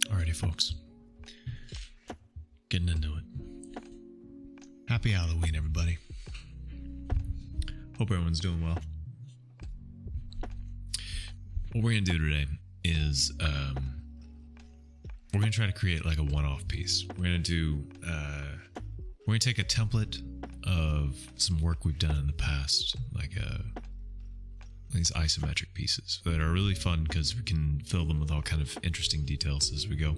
Alrighty, folks. Getting into it. Happy Halloween, everybody. Hope everyone's doing well. What we're going to do today is we're going to try to create like a one-off piece. We're going to take a template of some work we've done in the past, like these isometric pieces that are really fun because we can fill them with all kind of interesting details as we go.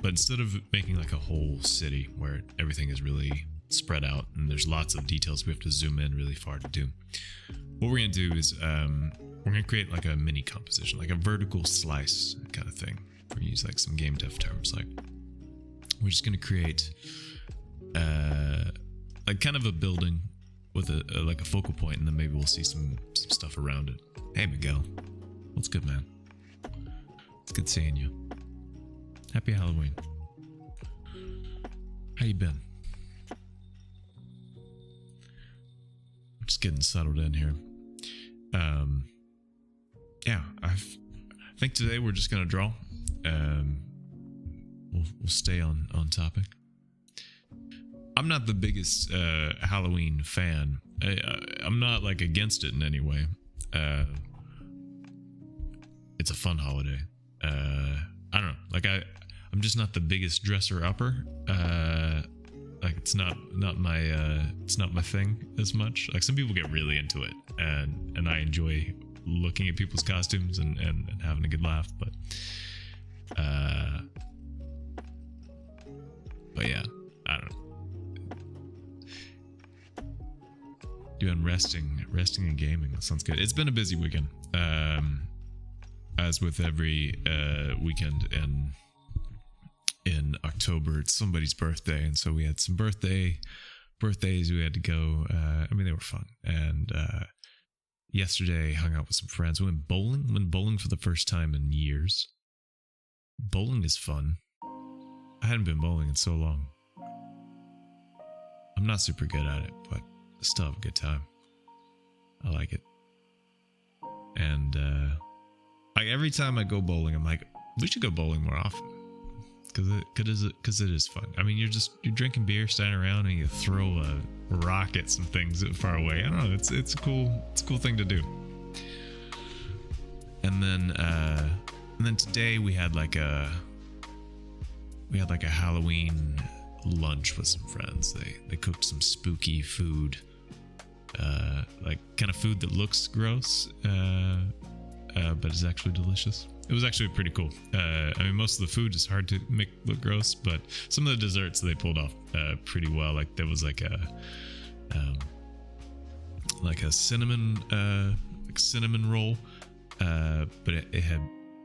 But instead of making like a whole city where everything is really spread out and there's lots of details we have to zoom in really far to do, what we're going to do is we're going to create like a mini composition, like a vertical slice kind of thing. We're going to use like some game dev terms. Like we're just going to create like kind of a building with like a focal point, and then maybe we'll see some stuff around it. Hey Miguel, what's good, man? It's good seeing you. Happy Halloween. How you been? I'm just getting settled in here. Yeah, I think today we're just gonna draw. We'll stay on topic. I'm not the biggest Halloween fan. I'm not like against it in any way. It's a fun holiday. I don't know. Like I'm just not the biggest dresser upper. Like it's not my thing as much. Like some people get really into it, and I enjoy looking at people's costumes and having a good laugh. But yeah, I don't know. Doing resting and gaming. That sounds good. It's been a busy weekend, as with every weekend in October. It's somebody's birthday, and so we had some birthdays we had to go. I mean, they were fun. And yesterday hung out with some friends. Went bowling for the first time in years. Bowling is fun. I hadn't been bowling in so long. I'm not super good at it, but I still have a good time. I like it. And like every time I go bowling, I'm like, we should go bowling more often. because it is fun. I mean, you're drinking beer, standing around, and you throw a rock at some things far away. I don't know. It's a cool thing to do. And then today we had like a Halloween lunch with some friends. They cooked some spooky food, like kind of food that looks gross, but is actually delicious. It was actually pretty cool. I mean, most of the food is hard to make look gross, but some of the desserts they pulled off pretty well. Like there was like a cinnamon roll, but it had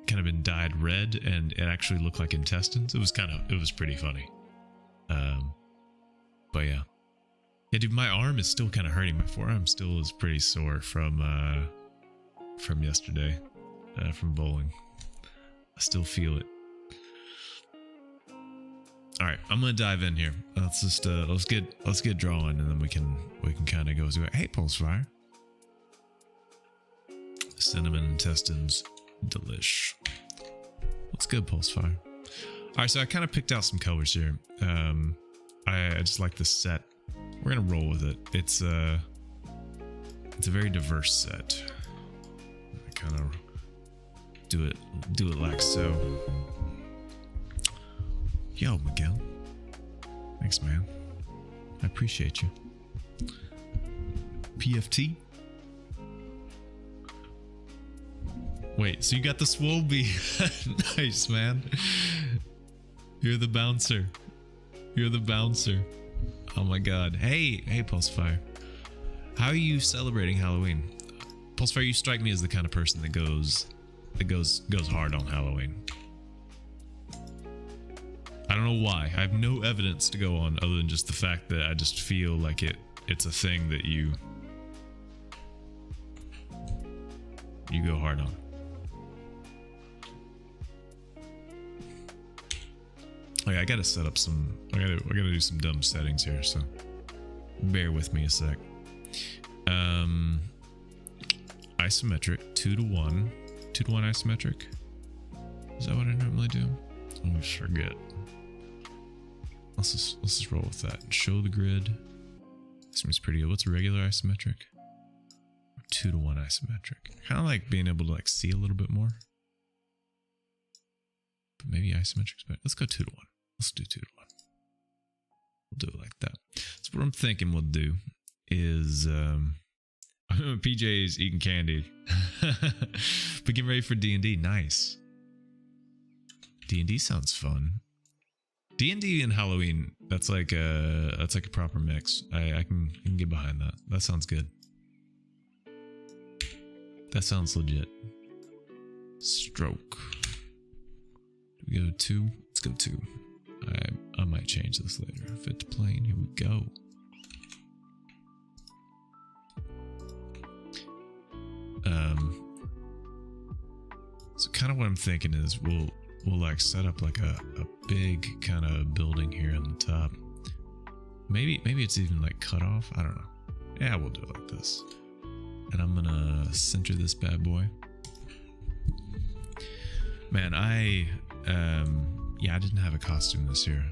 kind of been dyed red, and it actually looked like intestines. It was pretty funny. But yeah, dude, my arm is still kind of hurting. My forearm still is pretty sore from yesterday, from bowling. I still feel it. All right, I'm gonna dive in here. Let's just let's get drawing, and then we can kind of go through it. Hey, Pulsefire. Cinnamon intestines, delish. What's good, Pulsefire? All right, so I kind of picked out some colors here. I just like this set. We're gonna roll with it. It's a very diverse set. I kind of do it like so. Yo, Miguel. Thanks, man. I appreciate you. PFT. Wait, so you got the Swolby. Nice, man. You're the bouncer. Oh my god. Hey, Pulsefire. How are you celebrating Halloween? Pulsefire, you strike me as the kind of person that goes hard on Halloween. I don't know why. I have no evidence to go on other than just the fact that I just feel like it's a thing that you go hard on. Okay, I gotta set up some. I gotta do some dumb settings here, so bear with me a sec. Isometric 2:1 isometric. Is that what I normally do? I always forget. Let's just roll with that. Show the grid. Seems pretty good. What's a regular isometric? 2:1 isometric. Kind of like being able to like see a little bit more. But maybe isometric's better. Let's go 2:1. Let's do 2:1. We'll do it like that. So what I'm thinking we'll do is PJ's eating candy. But getting ready for D&D. Nice. D&D sounds fun. D&D and Halloween, that's like a proper mix. I can get behind that. That sounds good. That sounds legit. Stroke. Do we go 2? Let's go 2. I might change this later. Fit to plane. Here we go. So kind of what I'm thinking is we'll like set up like a big kind of building here on the top. Maybe it's even like cut off. I don't know. Yeah, we'll do it like this. And I'm gonna center this bad boy. Man, I didn't have a costume this year.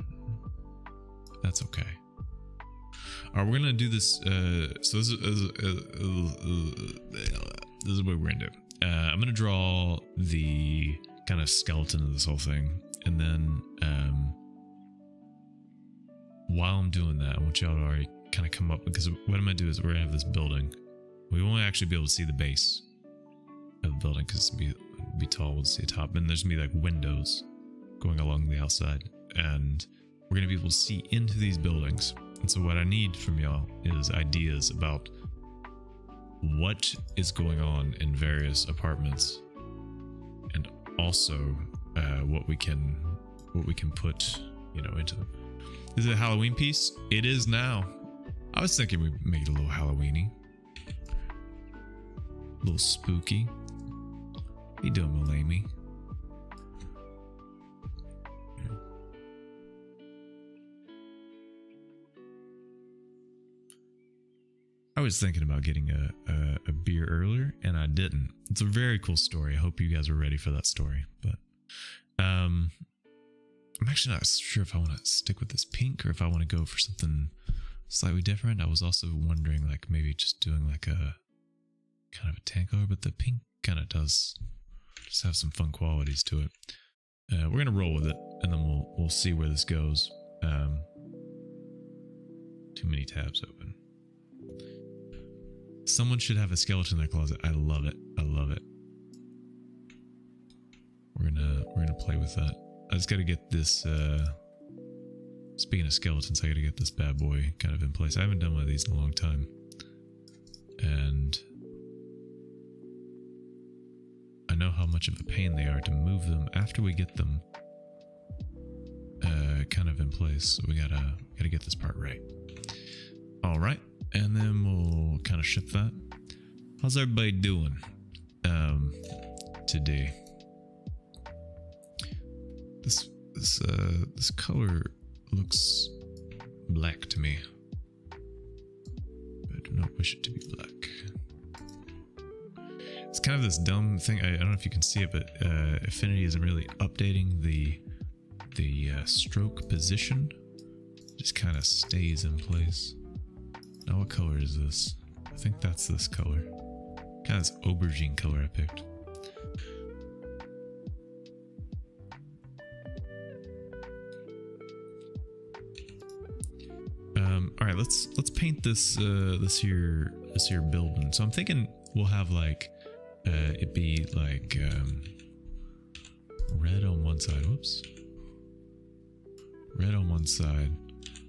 That's okay. All right, we're gonna do this. So this is what we're gonna do. I'm gonna draw the kind of skeleton of this whole thing, and then while I'm doing that, I want y'all to already kind of come up, because what I'm gonna do is we're gonna have this building. We won't actually be able to see the base of the building because it'll be tall. We'll see the top, and there's gonna be like windows going along the outside, and we're gonna be able to see into these buildings. And so what I need from y'all is ideas about what is going on in various apartments, and also what we can put, into them. Is it a Halloween piece? It is now. I was thinking we'd make it a little Halloweeny, a little spooky. How you doing, Malamy? I was thinking about getting a beer earlier, and I didn't. It's a very cool story. I hope you guys are ready for that story. But I'm actually not sure if I want to stick with this pink or if I want to go for something slightly different. I was also wondering like maybe just doing like a kind of a tan color, but the pink kind of does just have some fun qualities to it. We're gonna roll with it, and then we'll see where this goes. Too many tabs open. Someone should have a skeleton in their closet. I love it. I love it. We're gonna play with that. I just gotta get this. Speaking of skeletons, I gotta get this bad boy kind of in place. I haven't done one of these in a long time, and I know how much of a pain they are to move them after we get them kind of in place. So we gotta get this part right. All right, and then we'll kind of ship that. How's everybody doing today? This color looks black to me. I do not wish it to be black. It's kind of this dumb thing. I don't know if you can see it, but Affinity isn't really updating the stroke position. It just kind of stays in place. Now what color is this? I think that's this color. Kind of this aubergine color I picked. All right, let's paint this this here building. So I'm thinking we'll have like it be like red on one side. Whoops. Red on one side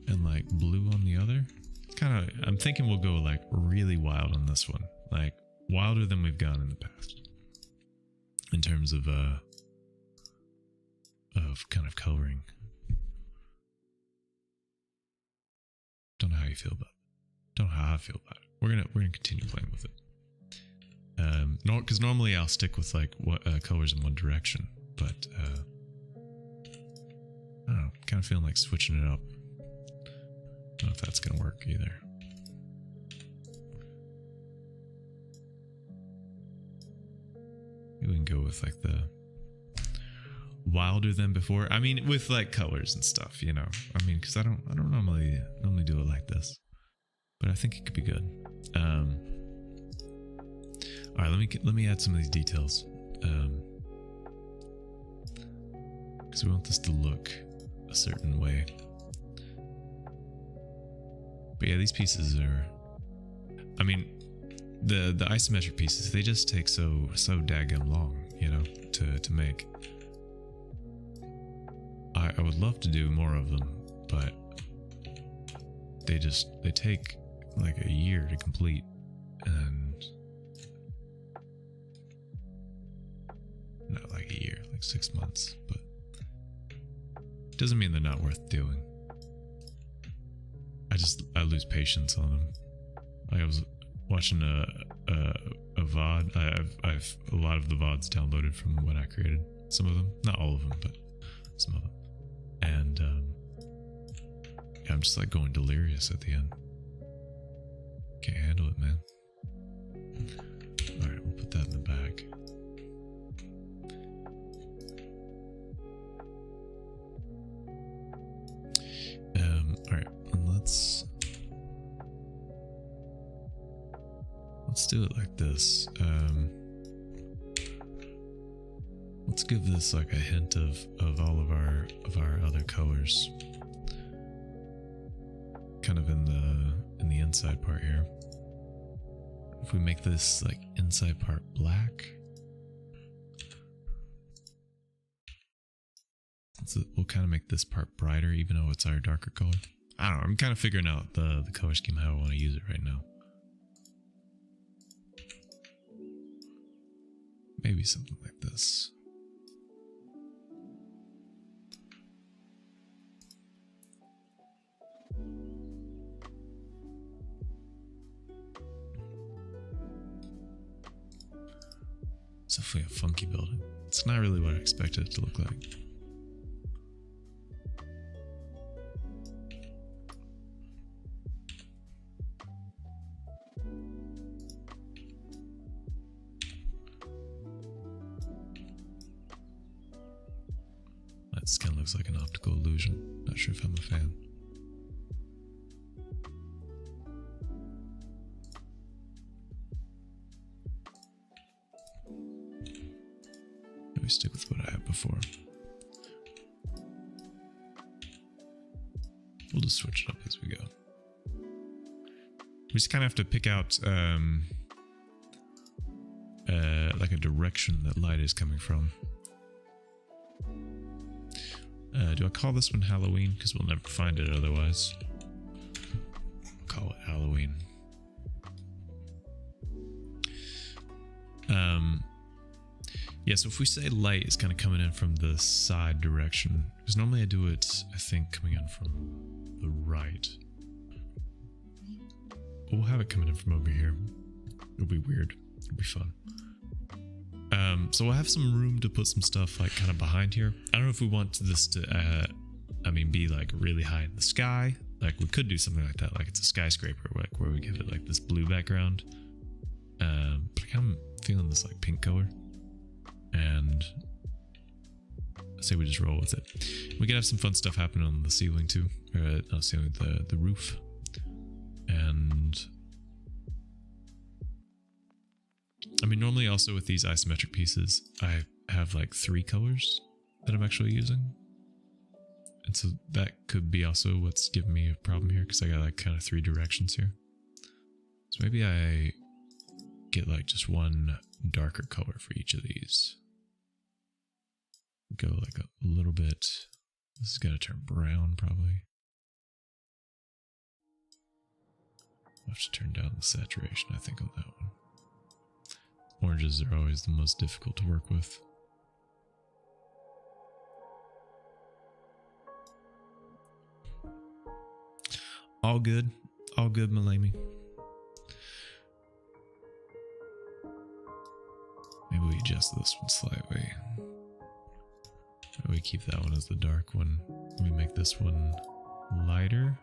and like blue on the other. Kind of. I'm thinking we'll go like really wild on this one, like wilder than we've gone in the past in terms of kind of coloring. Don't know how you feel about it. Don't know how I feel about it. We're gonna continue playing with it. Because normally I'll stick with like what colors in one direction, but I don't know. Kind of feeling like switching it up. Don't know if that's gonna work either. Maybe we can go with like the wilder than before. I mean, with like colors and stuff, you know. I mean, because I don't normally do it like this, but I think it could be good. All right, let me add some of these details, because we want this to look a certain way. But yeah, these pieces are, I mean, the isometric pieces, they just take so daggum long, you know, to make. I would love to do more of them, but they take like a year to complete, and not like a year, like 6 months, but it doesn't mean they're not worth doing. I lose patience on them. Like I was watching a VOD. I've a lot of the VODs downloaded from when I created some of them, not all of them, but some of them. And yeah, I'm just like going delirious at the end. Can't handle it, man. Alright, we'll put that in the bag. Alright, and let's do it like this. Let's give this like a hint of all of our other colors, kind of in the inside part here. If we make this like inside part black, we'll kind of make this part brighter, even though it's our darker color. I don't know. I'm kind of figuring out the color scheme, how I want to use it right now. Maybe something like this. It's definitely a funky building. It's not really what I expected it to look like. This kind of looks like an optical illusion. Not sure if I'm a fan. Maybe stick with what I had before. We'll just switch it up as we go. We just kind of have to pick out like a direction that light is coming from. Do I call this one Halloween? Because we'll never find it otherwise. I'll call it Halloween. Yeah, so if we say light is kind of coming in from the side direction, because normally I do it, I think, coming in from the right. But we'll have it coming in from over here. It'll be weird. It'll be fun. So we'll have some room to put some stuff like kind of behind here. I don't know if we want this to, be like really high in the sky. Like we could do something like that, like it's a skyscraper, like where we give it like this blue background. But I kind of feeling this like pink color, and I say we just roll with it. We can have some fun stuff happening on the ceiling too, or not ceiling, the roof, and. I mean, normally also with these isometric pieces, I have like 3 colors that I'm actually using. And so that could be also what's giving me a problem here, because I got like kind of 3 directions here. So maybe I get like just one darker color for each of these. Go like a little bit. This is going to turn brown probably. I'll have to turn down the saturation, I think, on that one. Oranges are always the most difficult to work with. All good, Malami. Maybe we adjust this one slightly. Maybe we keep that one as the dark one. We make this one lighter.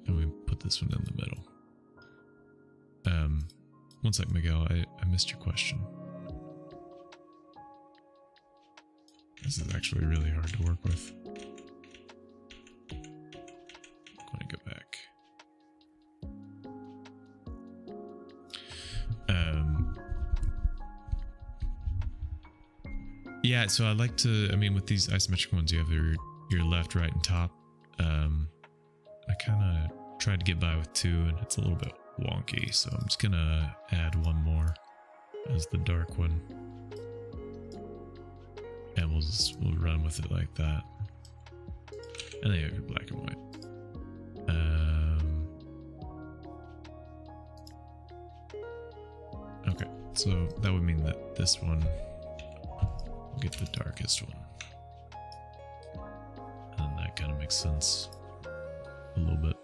And we put this one in the middle. One sec, Miguel, I missed your question. This is actually really hard to work with. I'm going to go back. Yeah, so I like to, with these isometric ones, you have your left, right, and top. I kind of tried to get by with 2, and it's a little bit wonky, so I'm just gonna add one more as the dark one, and we'll run with it like that, and then you have your black and white. Okay, so that would mean that this one will get the darkest one, and that kind of makes sense a little bit.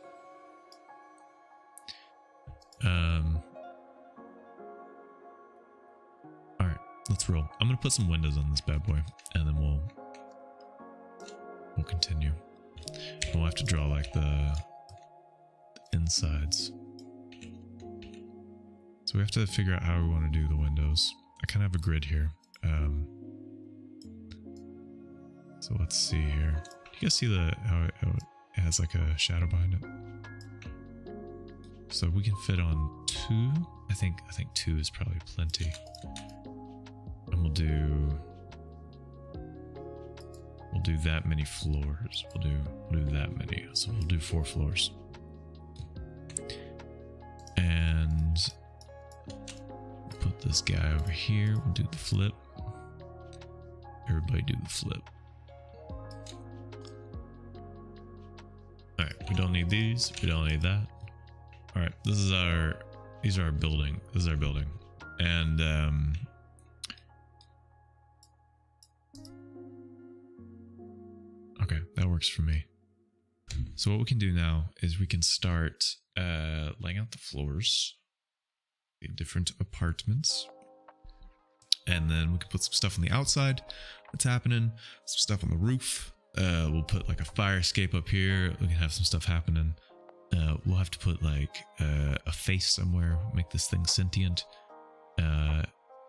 Alright, let's roll. I'm gonna put some windows on this bad boy, and then we'll continue. We'll have to draw like the insides. So we have to figure out how we want to do the windows. I kind of have a grid here. So let's see here. You guys see how it has like a shadow behind it? So we can fit on 2. I think 2 is probably plenty. And we'll do that many floors. We'll do that many. So we'll do 4 floors. And put this guy over here. We'll do the flip. Everybody do the flip. Alright, we don't need these. We don't need that. Alright, these are our building. This is our building. And okay, that works for me. So what we can do now is we can start laying out the floors in different apartments. And then we can put some stuff on the outside that's happening, some stuff on the roof. We'll put like a fire escape up here. We can have some stuff happening. We'll have to put like a face somewhere, make this thing sentient.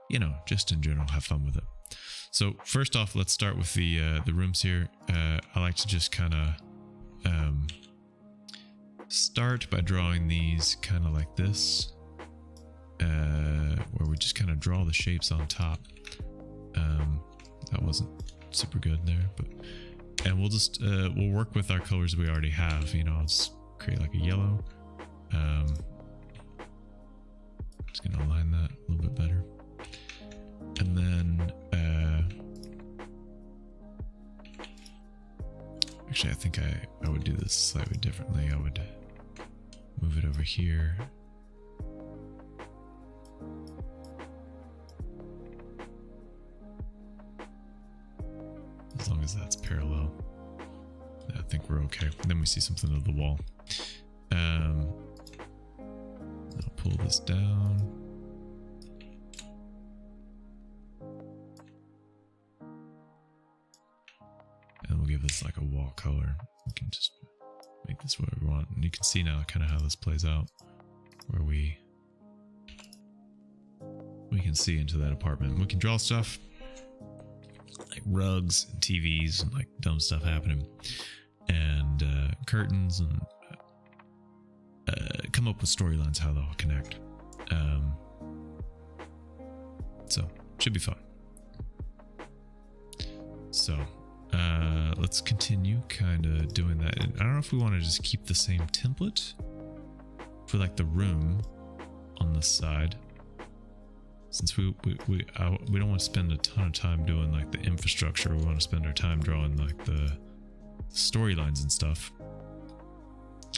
you know, just in general, have fun with it. So first off, let's start with the rooms here. I like to just kind of start by drawing these kind of like this, where we just kind of draw the shapes on top. That wasn't super good there, but and we'll just we'll work with our colors we already have. You know, I'll just create like a yellow. Just gonna align that a little bit better, and then actually I think I would do this slightly differently. I would move it over here. As long as that's parallel, I think we're okay. And then we see something of the wall. I'll pull this down. And we'll give this like a wall color. We can just make this what we want. And you can see now kind of how this plays out, where we can see into that apartment. We can draw stuff like rugs and TVs and like dumb stuff happening, and curtains, and come up with storylines, how they'll connect. So should be fun. So let's continue kind of doing that. And I don't know if we want to just keep the same template for like the room on this side, since we don't want to spend a ton of time doing like the infrastructure. We want to spend our time drawing like the storylines and stuff.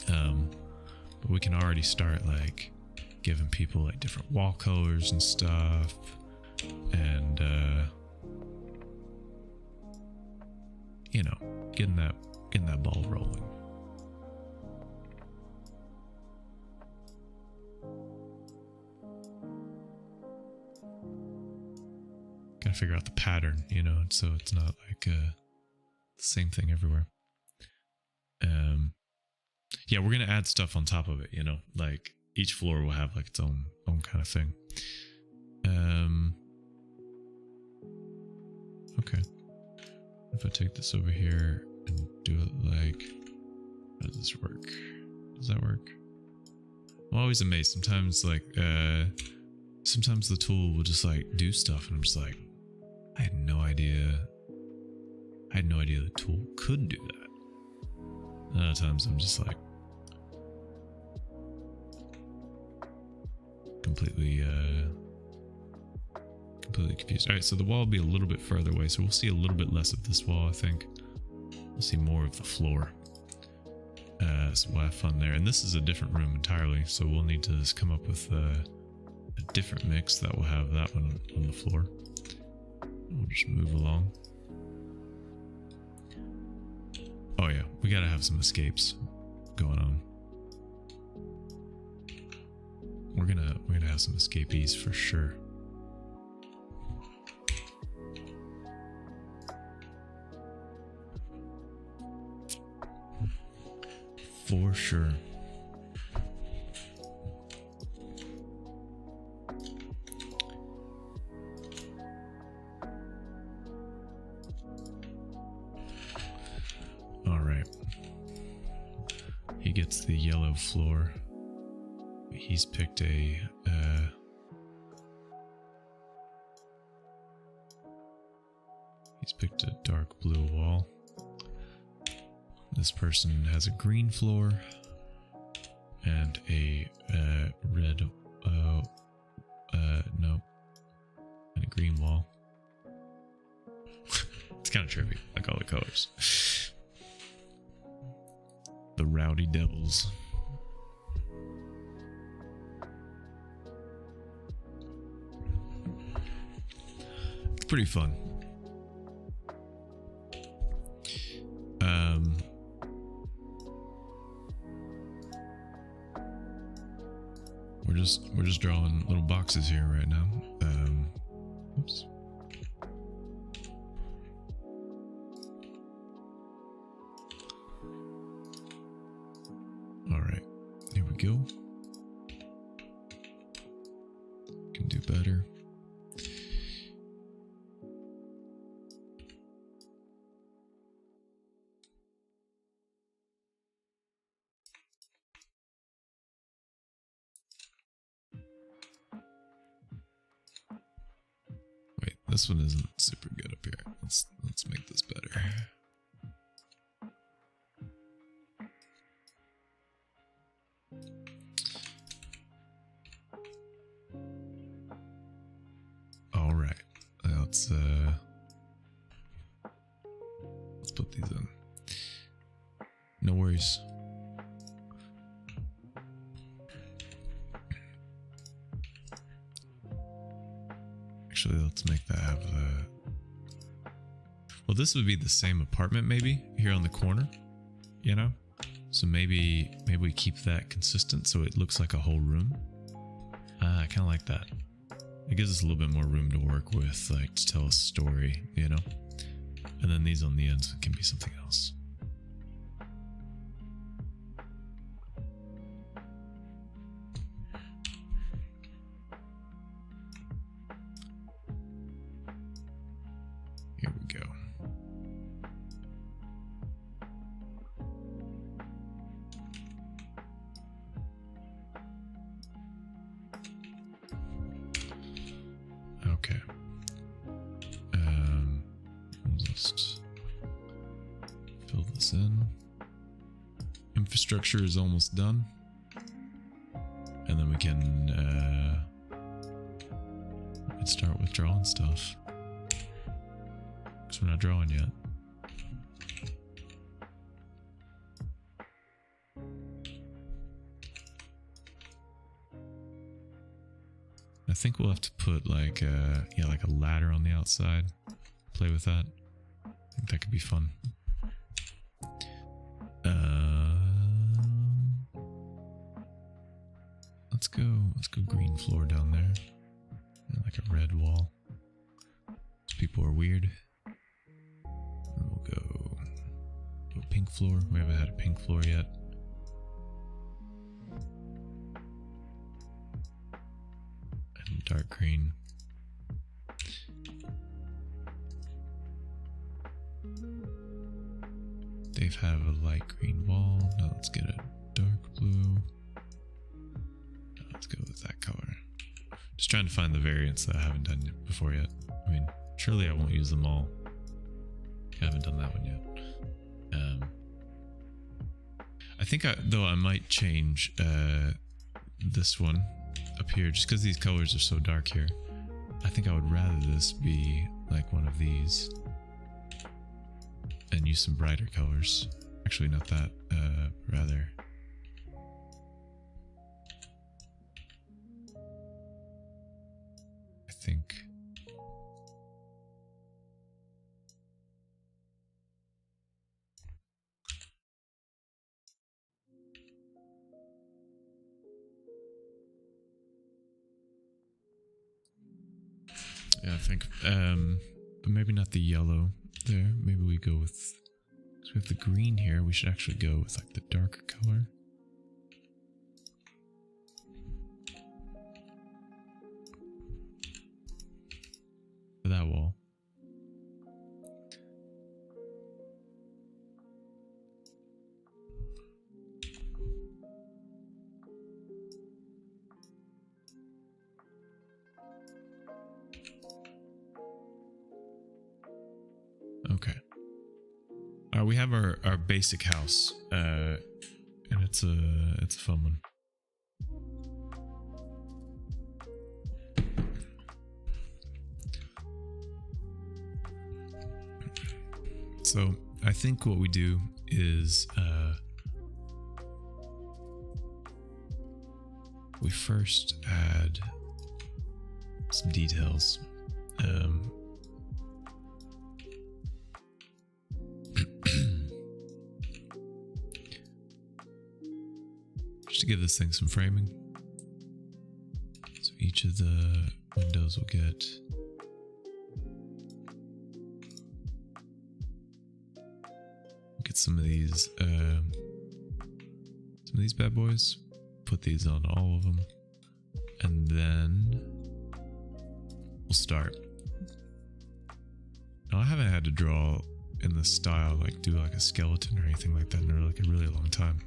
But we can already start like giving people like different wall colors and stuff, and you know, getting that ball rolling. Gotta figure out the pattern, you know, so it's not like the same thing everywhere. Yeah, we're gonna add stuff on top of it, you know, like each floor will have like its own kind of thing. Okay. If I take this over here and do it like, how does this work? Does that work? I'm always amazed. Sometimes like, sometimes the tool will just like do stuff and I'm just like, I had no idea the tool could do that. Other times I'm just like, completely confused. All right, so the wall will be a little bit further away, so we'll see a little bit less of this wall. I think we'll see more of the floor. So we'll have fun there. And this is a different room entirely, so we'll need to just come up with a different mix that will have that one on the floor. We'll just move along. Oh yeah, we gotta have some escapes going on. We're gonna have some escapees for sure. For sure. All right. He gets the yellow floor. He's picked a dark blue wall. This person has a green floor and a red no, and a green wall. It's kind of trippy, like all the colors. The Rowdy Devils. It's pretty fun. We're just drawing little boxes here right now. Oops. All right, here we go. Can do better. This one isn't super good up here. Let's make this better. All right, let's put these in. No worries. Actually, let's make that have well, this would be the same apartment maybe here on the corner, you know? So maybe we keep that consistent so it looks like a whole room. I kind of like that. It gives us a little bit more room to work with, like to tell a story, you know? And then these on the ends can be something else. Here we go. Okay. Just fill this in. Infrastructure is almost done. And then we can start withdrawing stuff. Because we're not drawing yet. I think we'll have to put like like a ladder on the outside. Play with that. I think that could be fun. Let's go green floor down there. And like a red wall. These people are weird. And we'll go pink floor. We haven't had a pink floor yet. And dark green. They have a light green wall. Now let's get a dark blue. Now let's go with that color. Just trying to find the variants that I haven't done before yet. I mean, surely I won't use them all. I haven't done that one yet. I think though I might change this one up here just because these colors are so dark here. I think I would rather this be like one of these and use some brighter colors. Actually, not that, rather. I think. Yeah, I think, but maybe not the yellow there. Maybe we go with, so we have the green here. We should actually go with like the darker color. For that wall. Okay. We have our basic house, and it's a fun one. So I think what we do is we first add some details. Just to give this thing some framing. So each of the windows will get some of these bad boys. Put these on all of them, and then we'll start. Now I haven't had to draw in this style, like do like a skeleton or anything like that in like a really long time.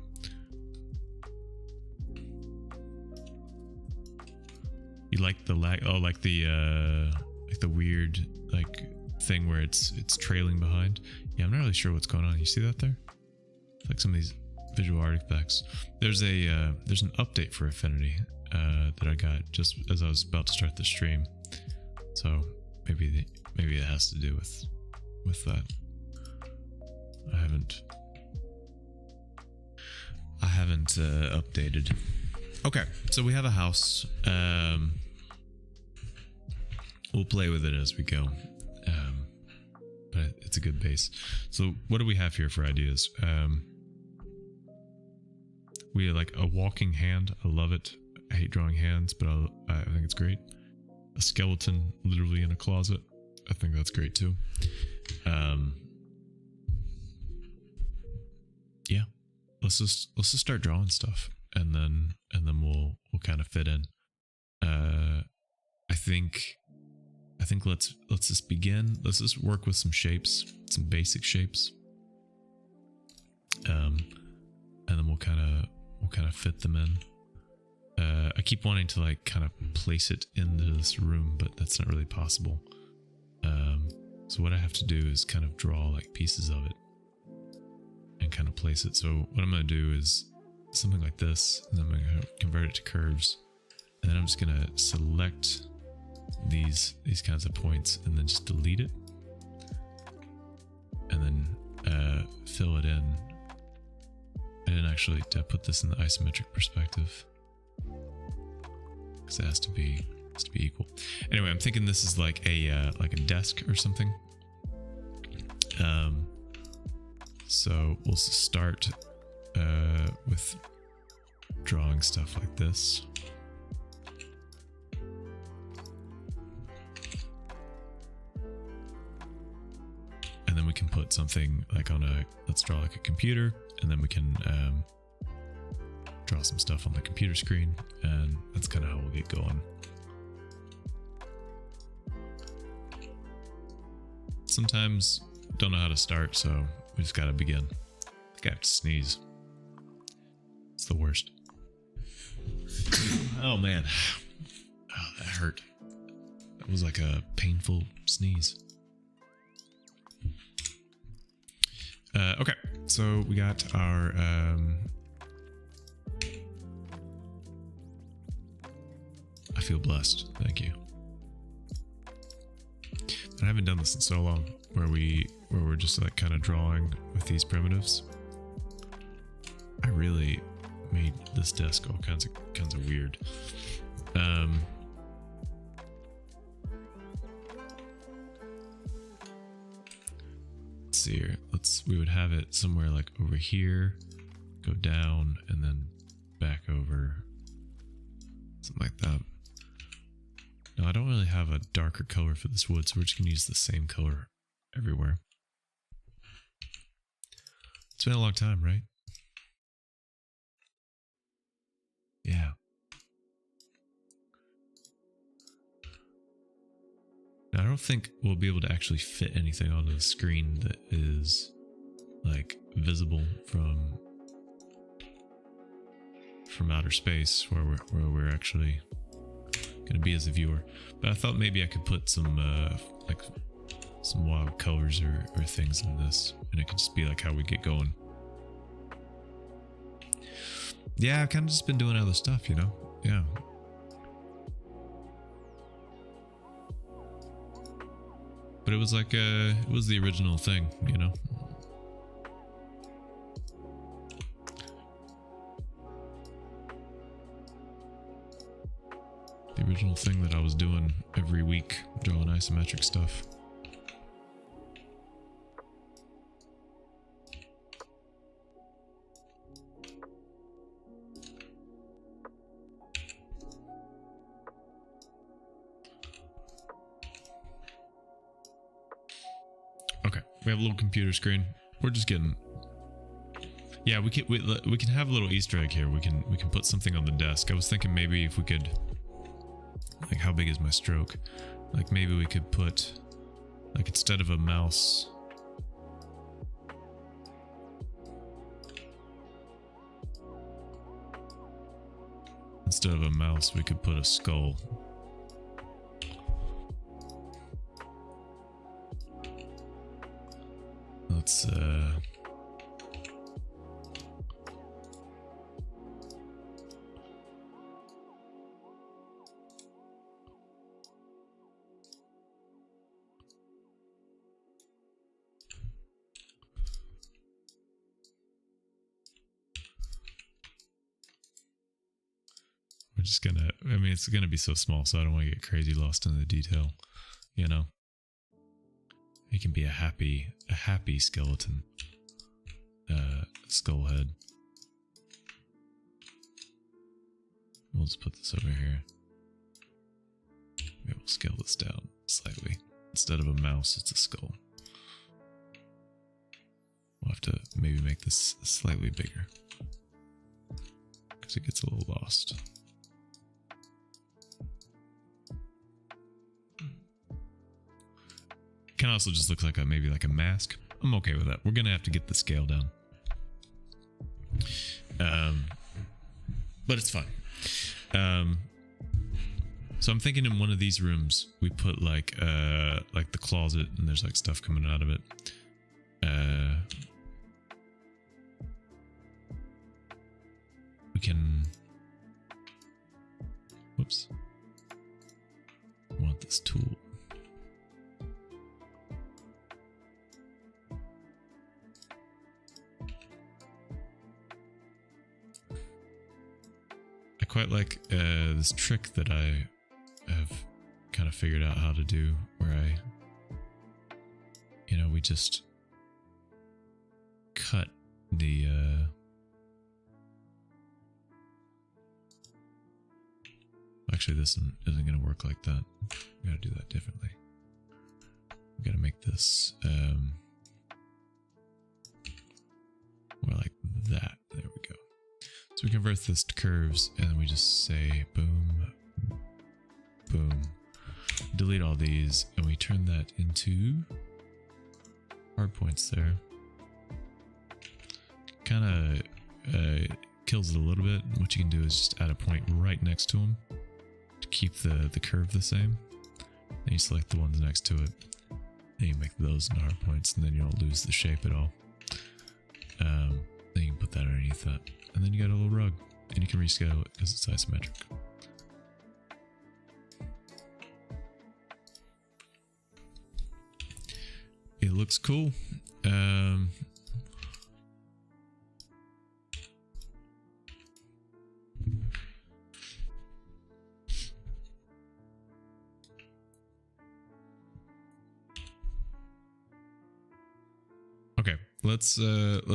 You like the like the the weird like thing where it's trailing behind. Yeah, I'm not really sure what's going on. You see that there? It's like some of these visual artifacts. There's an update for Affinity that I got just as I was about to start the stream. So maybe it has to do with that. I haven't updated. Okay, so we have a house. We'll play with it as we go. But it's a good base. So what do we have here for ideas? We have like a walking hand. I love it. I hate drawing hands, but I think it's great. A skeleton literally in a closet. I think that's great too. Yeah, let's just start drawing stuff, and then we'll kind of fit in. I think let's just begin. Let's just work with some shapes, some basic shapes, and then we'll kind of fit them in. I keep wanting to like kind of place it into this room, but that's not really possible. So what I have to do is kind of draw like pieces of it and kind of place it. So what I'm going to do is something like this, and then I'm going to convert it to curves, and then I'm just going to select these kinds of points and then just delete it, and then fill it in. I didn't actually put this in the isometric perspective because it has to be equal. Anyway, I'm thinking this is like a desk or something. So we'll start with drawing stuff like this. And then we can put something like on let's draw like a computer, and then we can draw some stuff on the computer screen, and that's kind of how we'll get going. Sometimes don't know how to start, so we just gotta begin. I think I have to sneeze. It's the worst. Oh man. Oh, that hurt. That was like a painful sneeze. Okay, so we got our I feel blessed, thank you. I haven't done this in so long, where we're just like kind of drawing with these primitives. I really made this desk all kinds of weird. Let's see here. We would have it somewhere like over here, go down, and then back over, something like that. No, I don't really have a darker color for this wood, so we're just gonna use the same color everywhere. It's been a long time, right? Yeah. Now, I don't think we'll be able to actually fit anything onto the screen that is like visible from outer space, where we're actually gonna be as a viewer. But I thought maybe I could put some like some wild colors or things in this, and it could just be like how we get going. Yeah, I've kind of just been doing other stuff, you know? Yeah. But it was like it was the original thing, you know? The original thing that I was doing every week, drawing isometric stuff. Okay, we have a little computer screen. We're just getting... Yeah, we can have a little Easter egg here. We can put something on the desk. I was thinking maybe if we could... Like, how big is my stroke? Like, maybe we could put, like, instead of a mouse, we could put a skull. let's we're just gonna, I mean, it's gonna be so small, so I don't want to get crazy lost in the detail, you know. It can be a happy skeleton, skull head. We'll just put this over here. Maybe we'll scale this down slightly. Instead of a mouse, it's a skull. We'll have to maybe make this slightly bigger, because it gets a little lost. Can also just look like maybe like a mask. I'm okay with that. We're gonna have to get the scale down, but it's fine. So I'm thinking in one of these rooms we put like the closet, and there's like stuff coming out of it. We can. Whoops. I want this tool. I quite like this trick that I have kind of figured out how to do, where we just cut the actually this isn't going to work like that. We got to do that differently. We got to make this more like that. There we go. So we convert this to curves, and then we just say boom, boom. Delete all these, and we turn that into hard points there. Kind of kills it a little bit. What you can do is just add a point right next to them to keep the curve the same. Then you select the ones next to it, and you make those into hard points, and then you don't lose the shape at all. Then you can put that underneath that. And then you got a little rug, and you can rescale it because it's isometric. It looks cool. Okay, let's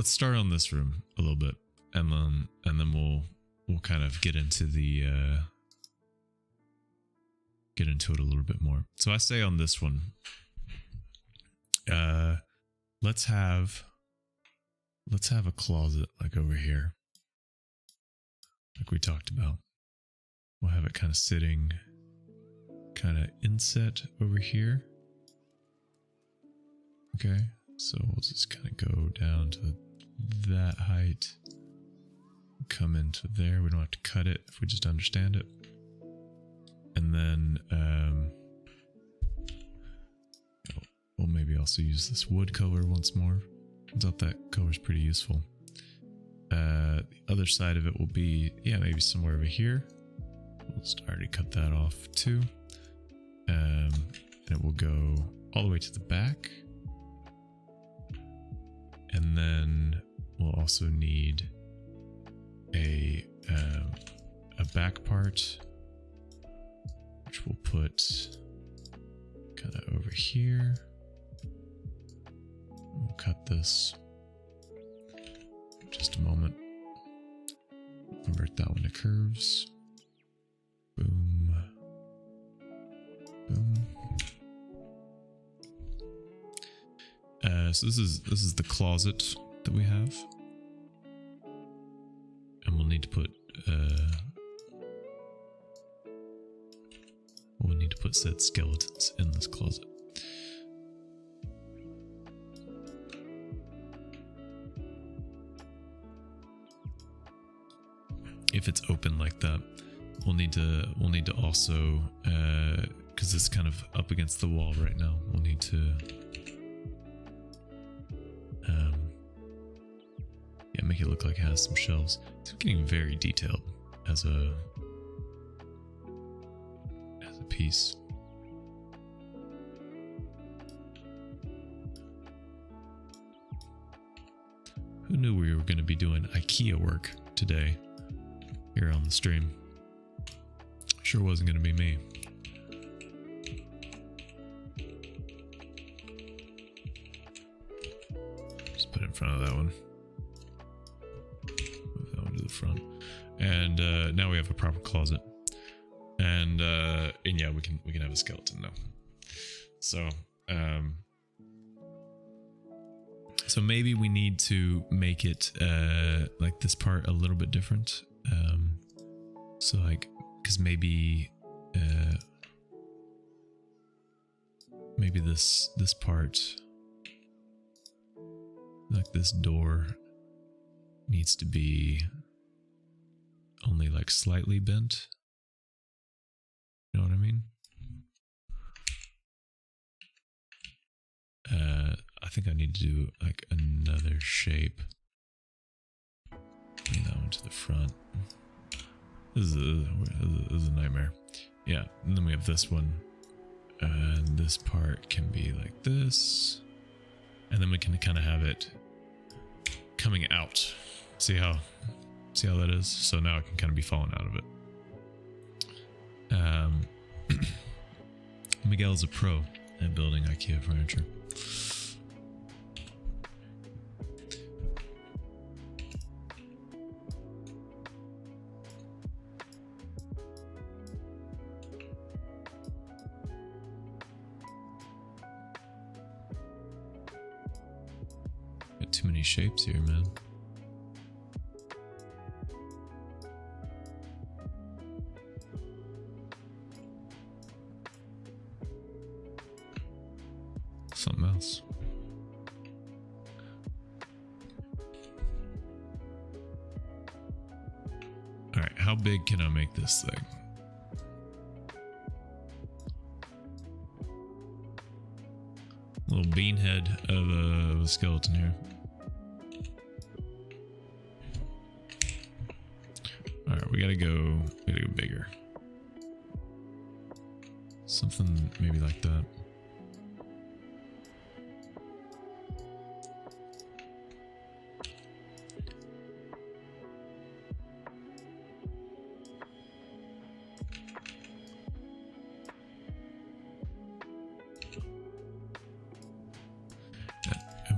start on this room a little bit. And then we'll kind of get into the get into it a little bit more. So I say on this one, let's have a closet like over here, like we talked about. We'll have it kind of sitting kind of inset over here. Okay, so we'll just kind of go down to that height. Come into there. We don't have to cut it if we just understand it. And then we'll maybe also use this wood color once more. Turns out that color is pretty useful. The other side of it will be, yeah, maybe somewhere over here. We'll just already cut that off too. And it will go all the way to the back. And then we'll also need a back part, which we'll put kind of over here. We'll cut this in just a moment. Convert that one to curves. Boom. Boom. So this is the closet that we have. And we'll need to put said skeletons in this closet. If it's open like that, we'll need to also because it's kind of up against the wall right now. We'll need to make it look like it has some shelves. It's getting very detailed as a piece. Who knew we were going to be doing IKEA work today here on the stream? Sure wasn't going to be me. Just put it in front of that one. Move that one to the front. And now we have a proper closet. And yeah, we can have a skeleton now. So so maybe we need to make it like this part a little bit different. So like, because maybe this part, like this door, needs to be only like slightly bent. You know what I mean? I think I need to do like another shape. Bring that one to the front. This is a nightmare. Yeah, and then we have this one. And this part can be like this. And then we can kind of have it coming out. See how that is? So now it can kind of be falling out of it. Miguel's a pro at building IKEA furniture. Got too many shapes here, man. Something else. All right, how big can I make this thing? Little beanhead of a skeleton here. All right, we gotta go bigger. Something maybe like that.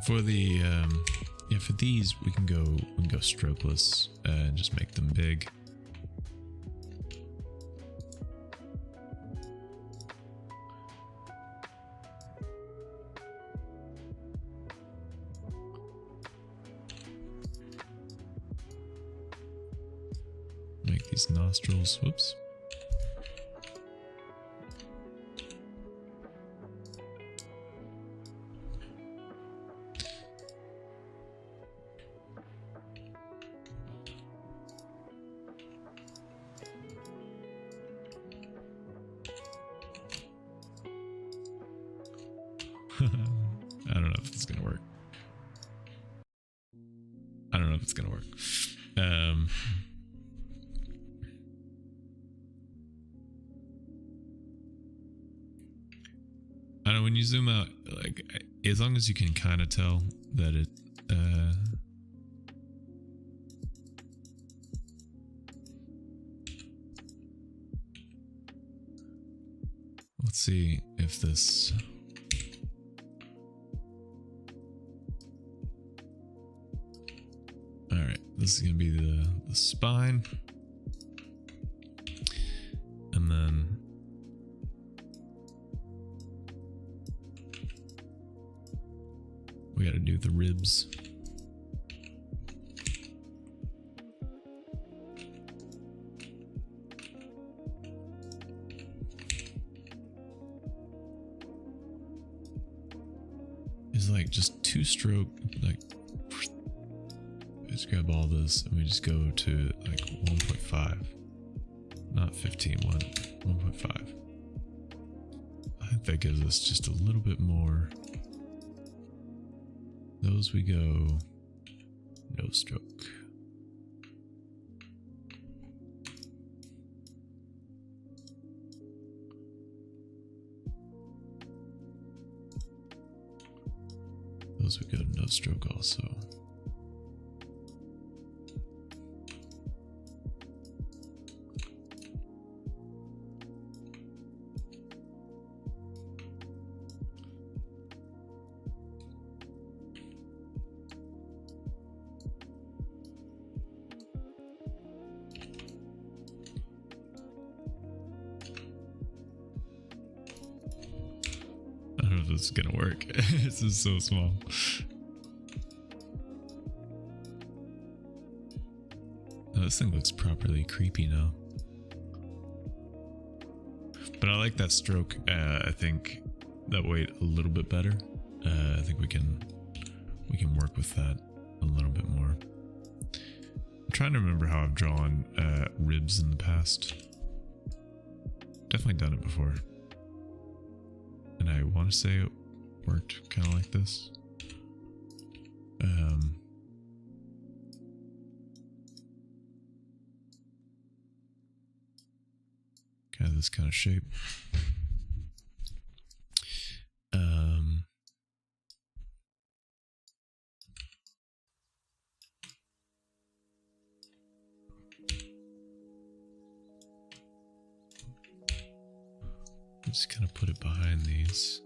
For the yeah, for these we can go strokeless and just make them big. Make these nostrils. Whoops. I don't know if it's gonna work. I don't know if it's gonna work. I don't know, when you zoom out, like, as long as you can kind of tell that it let's see if this this is going to be the spine, and then we got to do the ribs. It's like just two stroke, like just grab all this and we just go to like 1.5, not 15, 1.5. I think that gives us just a little bit more. Nose we go nose stroke. Those would go to nose stroke also. I don't know if this is gonna work. This is so small. Oh, this thing looks properly creepy now. But I like that stroke. I think that weight a little bit better. I think we can work with that a little bit more. I'm trying to remember how I've drawn ribs in the past. Definitely done it before. And I want to say it worked kind of like this. Kind of this kind of shape. Just kind of put it behind these.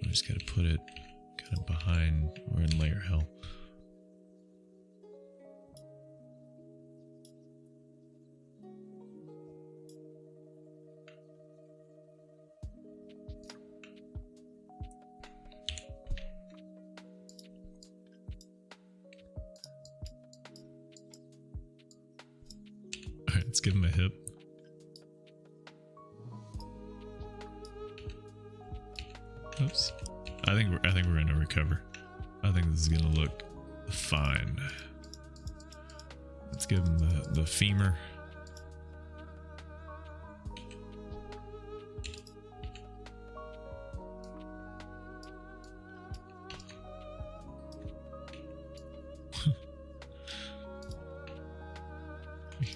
We just got to put it kind of behind. We're in layer hell. Let's give him a hip. Oops. I think we're gonna recover. I think this is gonna look fine. Let's give him the femur.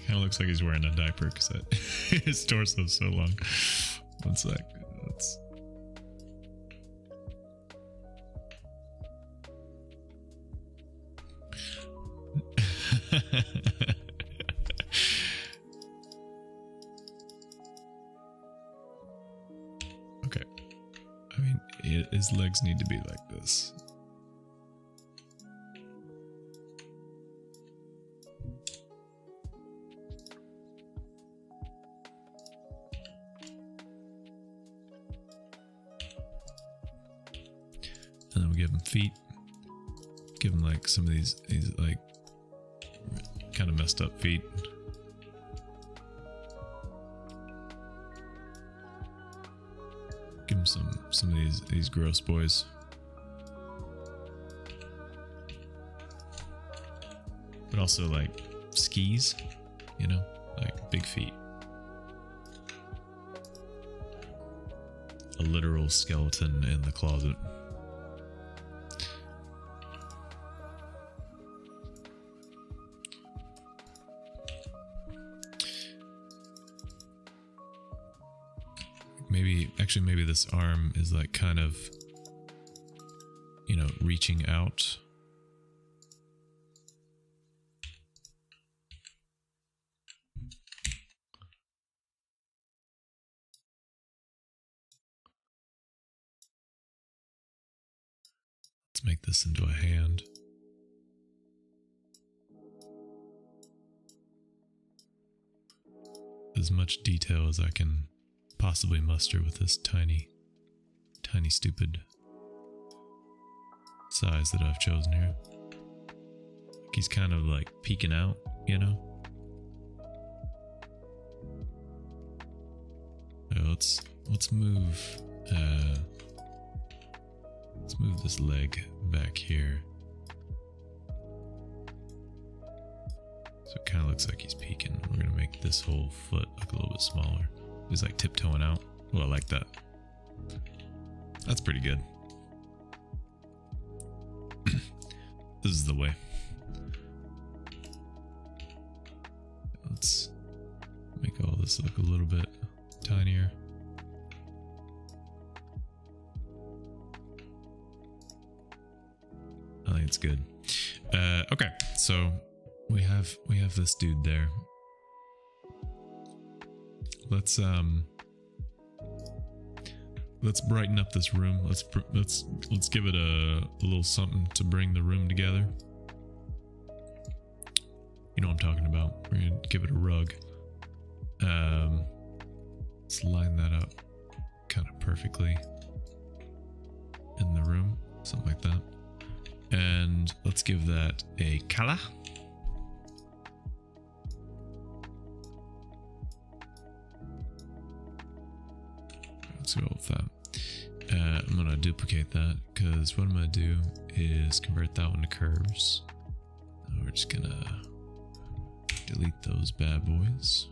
Kind of looks like he's wearing a diaper because his torso is so long. One sec. Let's... Okay. I mean, his legs need to be like this. And then we give him feet. Give him like some of these like kind of messed up feet. Give him some of these gross boys. But also like skis, you know, like big feet. A literal skeleton in the closet. Maybe this arm is like kind of, you know, reaching out. Let's make this into a hand. As much detail as I can possibly muster with this tiny stupid size that I've chosen here. Like he's kind of like peeking out, you know? Let's move this leg back here. So it kind of looks like he's peeking. We're gonna make this whole foot look a little bit smaller. He's like tiptoeing out. Oh, I like that. That's pretty good. This is the way. Let's make all this look a little bit tinier. I think it's good. Okay, so we have this dude there. Let's brighten up this room. Let's give it a little something to bring the room together. You know what I'm talking about. We're gonna give it a rug. Let's line that up kind of perfectly in the room, something like that. And let's give that a color. Let's go with that. I'm gonna duplicate that because what I'm gonna do is convert that one to curves. We're just gonna delete those bad boys.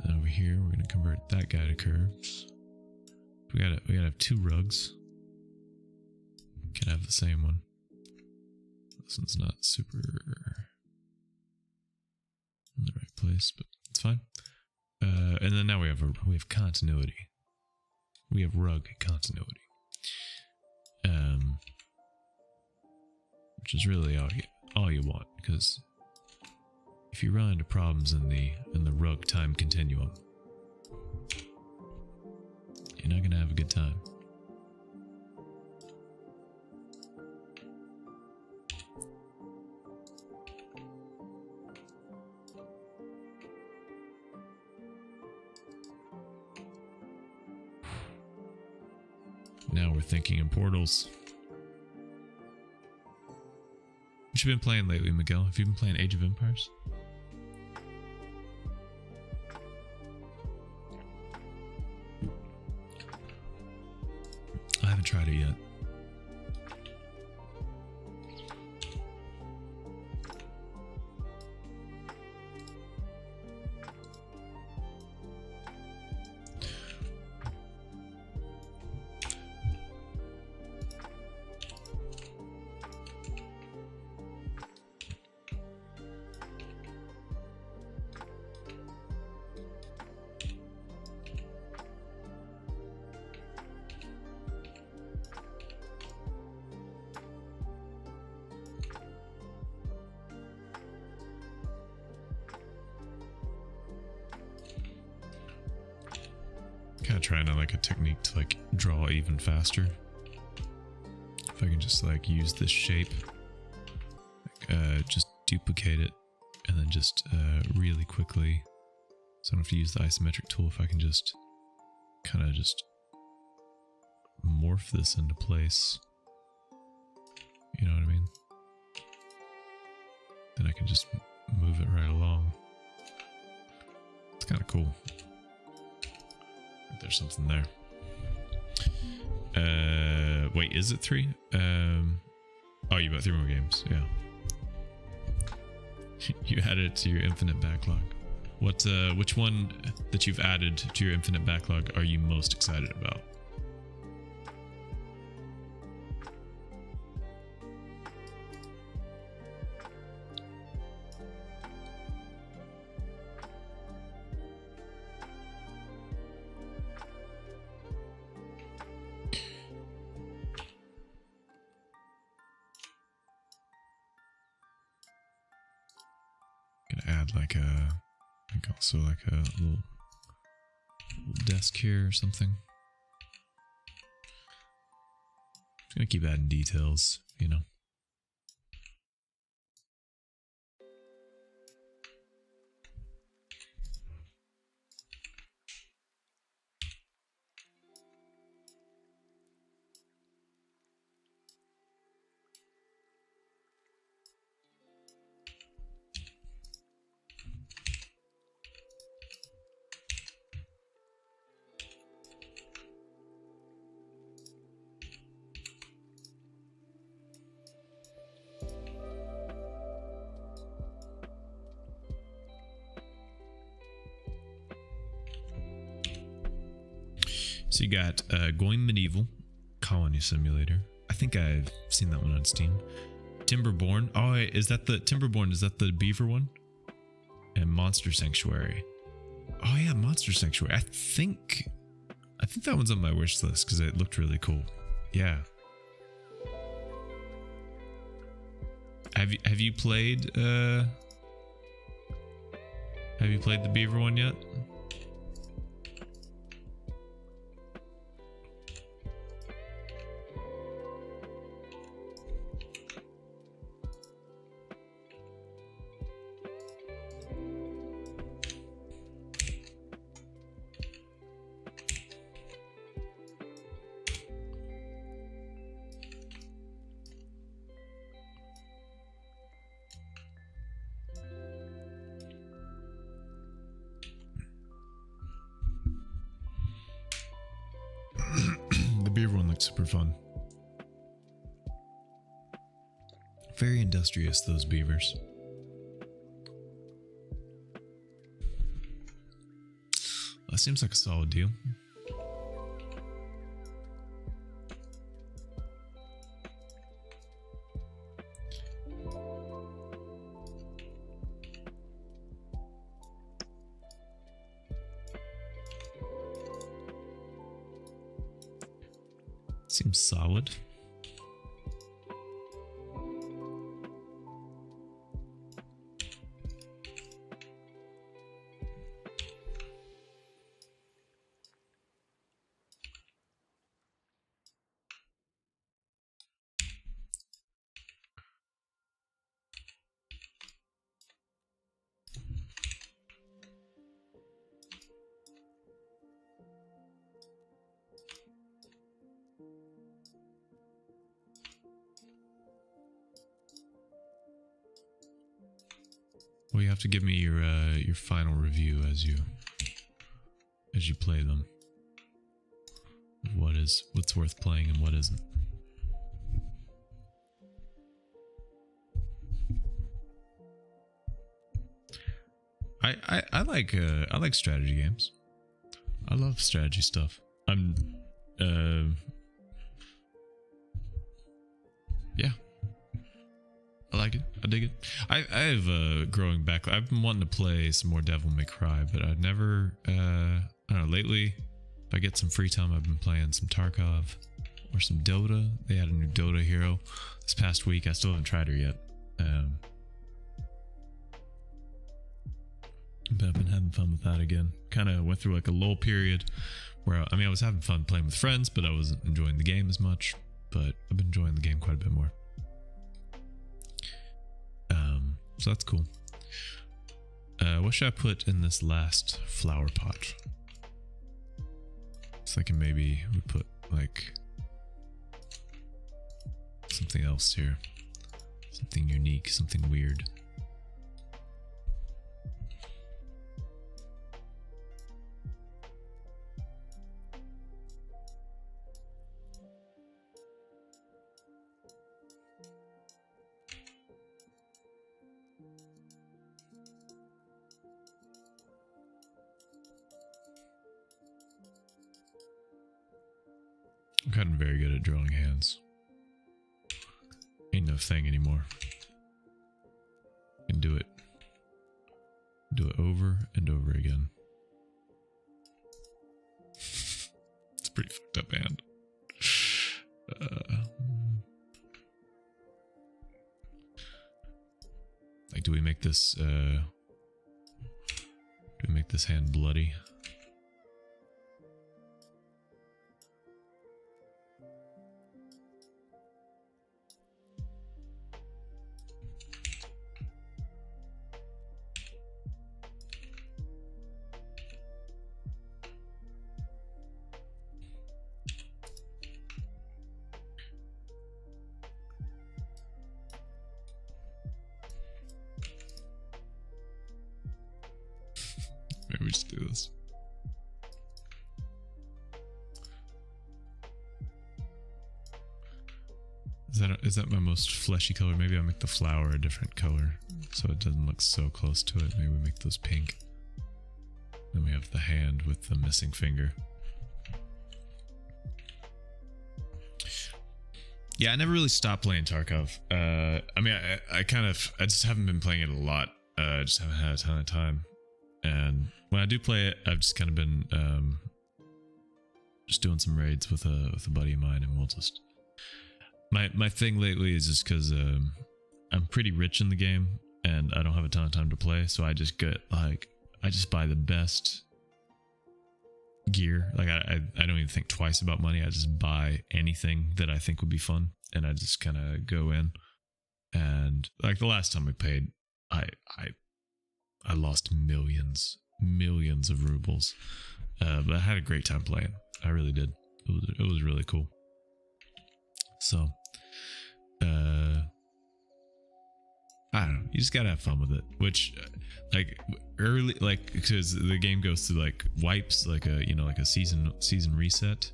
And over here, we're gonna convert that guy to curves. We gotta have two rugs. Can't have the same one. This one's not super in the right place, but it's fine. And then now we have continuity. We have rug continuity, which is really all you want, because if you run into problems in the rug time continuum, you're not gonna have a good time. Now we're thinking in portals. What you been playing lately, Miguel? Have you been playing Age of Empires? I haven't tried it yet. Kind of trying to like a technique to like draw even faster. If I can just like use this shape, just duplicate it, and then just really quickly, so I don't have to use the isometric tool. If I can just kind of just morph this into place, you know what I mean? Then I can just move it right along. It's kind of cool. There's something there. Wait, is it 3? Oh, you bought 3 more games. Yeah. You added it to your infinite backlog. Which one that you've added to your infinite backlog are you most excited about? Add like I think also like a little desk here or something. Just gonna keep adding details, you know. So you got Going Medieval, Colony Simulator. I think I've seen that one on Steam. Timberborn. Oh, wait, is that the Timberborn? Is that the beaver one? And Monster Sanctuary. Oh yeah, Monster Sanctuary. I think that one's on my wish list because it looked really cool. Yeah. Have you played the beaver one yet? The beaver one looks super fun. Very industrious, those beavers. That seems like a solid deal. Seems solid. Well, you have to give me your final review as you play them. What's worth playing and what isn't. I like strategy games. I love strategy stuff. Yeah. I like it. I dig it. I have a growing backlog. I've been wanting to play some more Devil May Cry, but I've never, I don't know, lately, if I get some free time, I've been playing some Tarkov or some Dota. They had a new Dota hero this past week. I still haven't tried her yet. But I've been having fun with that again. Kind of went through like a lull period where, I was having fun playing with friends, but I wasn't enjoying the game as much. But I've been enjoying the game quite a bit more. So that's cool. What should I put in this last flower pot? So thinking maybe we put like something else here. Something unique, something weird. I've gotten very good at drawing hands. Ain't no thing anymore. Can do it. Do it over and over again. It's a pretty fucked up hand. Like, do we make this hand bloody? Maybe we just do this. Is that my most fleshy color? Maybe I'll make the flower a different color so it doesn't look so close to it. Maybe we make those pink. Then we have the hand with the missing finger. Yeah, I never really stopped playing Tarkov. I mean, I just haven't been playing it a lot. I just haven't had a ton of time. And when I do play it, I've just kind of been just doing some raids with a buddy of mine, and we'll just. My thing lately is just because I'm pretty rich in the game, and I don't have a ton of time to play, so I just I just buy the best gear. Like I don't even think twice about money. I just buy anything that I think would be fun, and I just kind of go in. And like the last time we played, I lost millions of rubles, but I had a great time playing. I really did. It was really cool. So, I don't know. You just gotta have fun with it. Which, like early, like because the game goes through like wipes, like a season reset,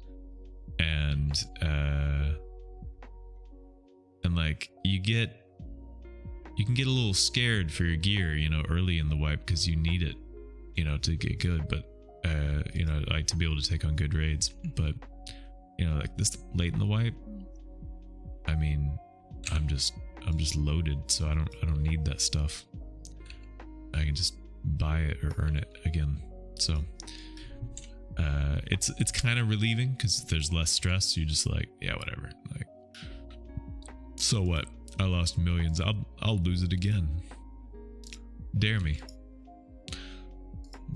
and like you can get a little scared for your gear, early in the wipe because you need it, to get good. But like to be able to take on good raids. But like this late in the wipe, I mean, I'm just loaded, so I don't need that stuff. I can just buy it or earn it again. So it's kind of relieving because there's less stress. You're just like, yeah, whatever. Like, so what? I lost millions. I'll lose it again. Dare me.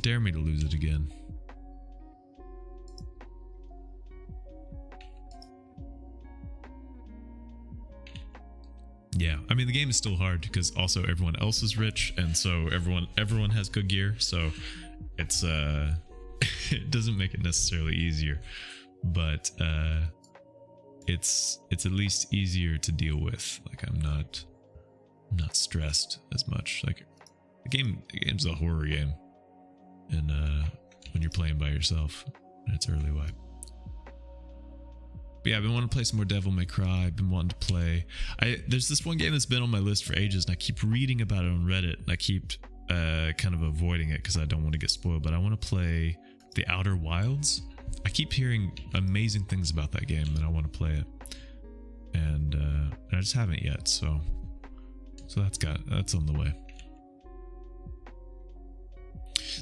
Dare me to lose it again. Yeah, I mean the game is still hard because also everyone else is rich, and so everyone has good gear, so it's it doesn't make it necessarily easier, but it's at least easier to deal with. Like I'm not stressed as much. Like the game's a horror game, and when you're playing by yourself and it's early wipe. But yeah, I've been wanting to play some more Devil May Cry. I've been wanting to play. There's this one game that's been on my list for ages, and I keep reading about it on Reddit, and I keep kind of avoiding it because I don't want to get spoiled. But I want to play The Outer Wilds. I keep hearing amazing things about that game, and I want to play it, and I just haven't yet. So that's on the way.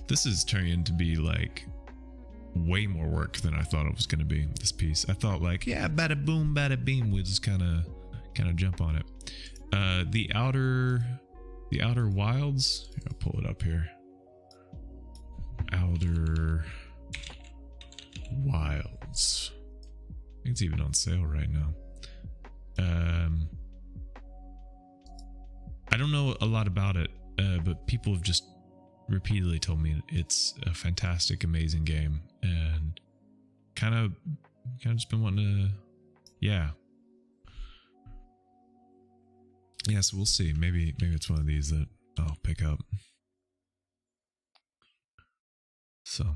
This is turning into be like way more work than I thought it was going to be. This piece, I thought like, yeah, bada boom, bada beam, we'll just kind of jump on it. The Outer Wilds. I'll pull it up here. Outer Wilds. I think it's even on sale right now. I don't know a lot about it, but people have just repeatedly told me it's a fantastic, amazing game, and kind of just been wanting to, yeah. So we'll see. Maybe it's one of these that I'll pick up. So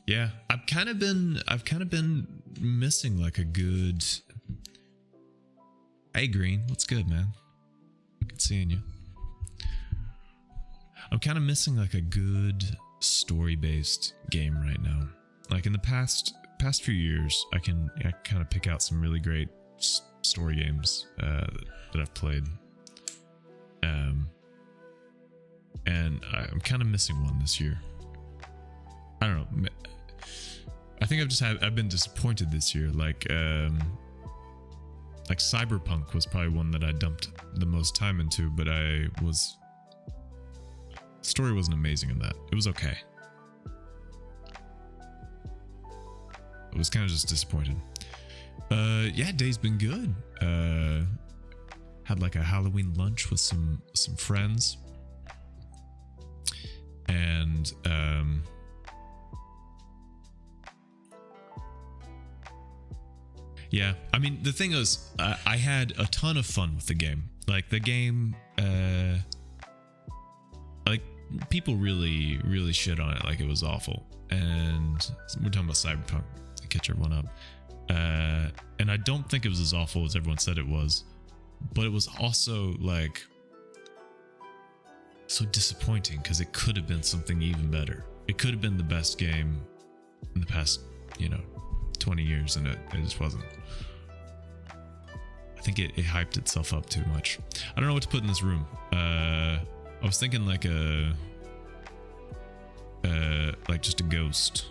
yeah, I've kind of been missing like a good. Hey Green, what's good, man? Good seeing you. I'm kind of missing like a good story-based game right now. Like in the past few years, I kind of pick out some really great story games that I've played, and I'm kind of missing one this year. I don't know. I think I've been disappointed this year. Like Cyberpunk was probably one that I dumped the most time into, but the story wasn't amazing in that. It was okay. I was kind of just disappointed. Yeah, day's been good. Had like a Halloween lunch with some friends, and yeah, I mean, the thing is, I had a ton of fun with the game. Like the game, like people really, really shit on it like it was awful. And we're talking about Cyberpunk to catch everyone up. And I don't think it was as awful as everyone said it was, but it was also like so disappointing because it could have been something even better. It could have been the best game in the past you know, 20 years and it just wasn't. I think it hyped itself up too much. I don't know what to put in this room. I was thinking like like just a ghost.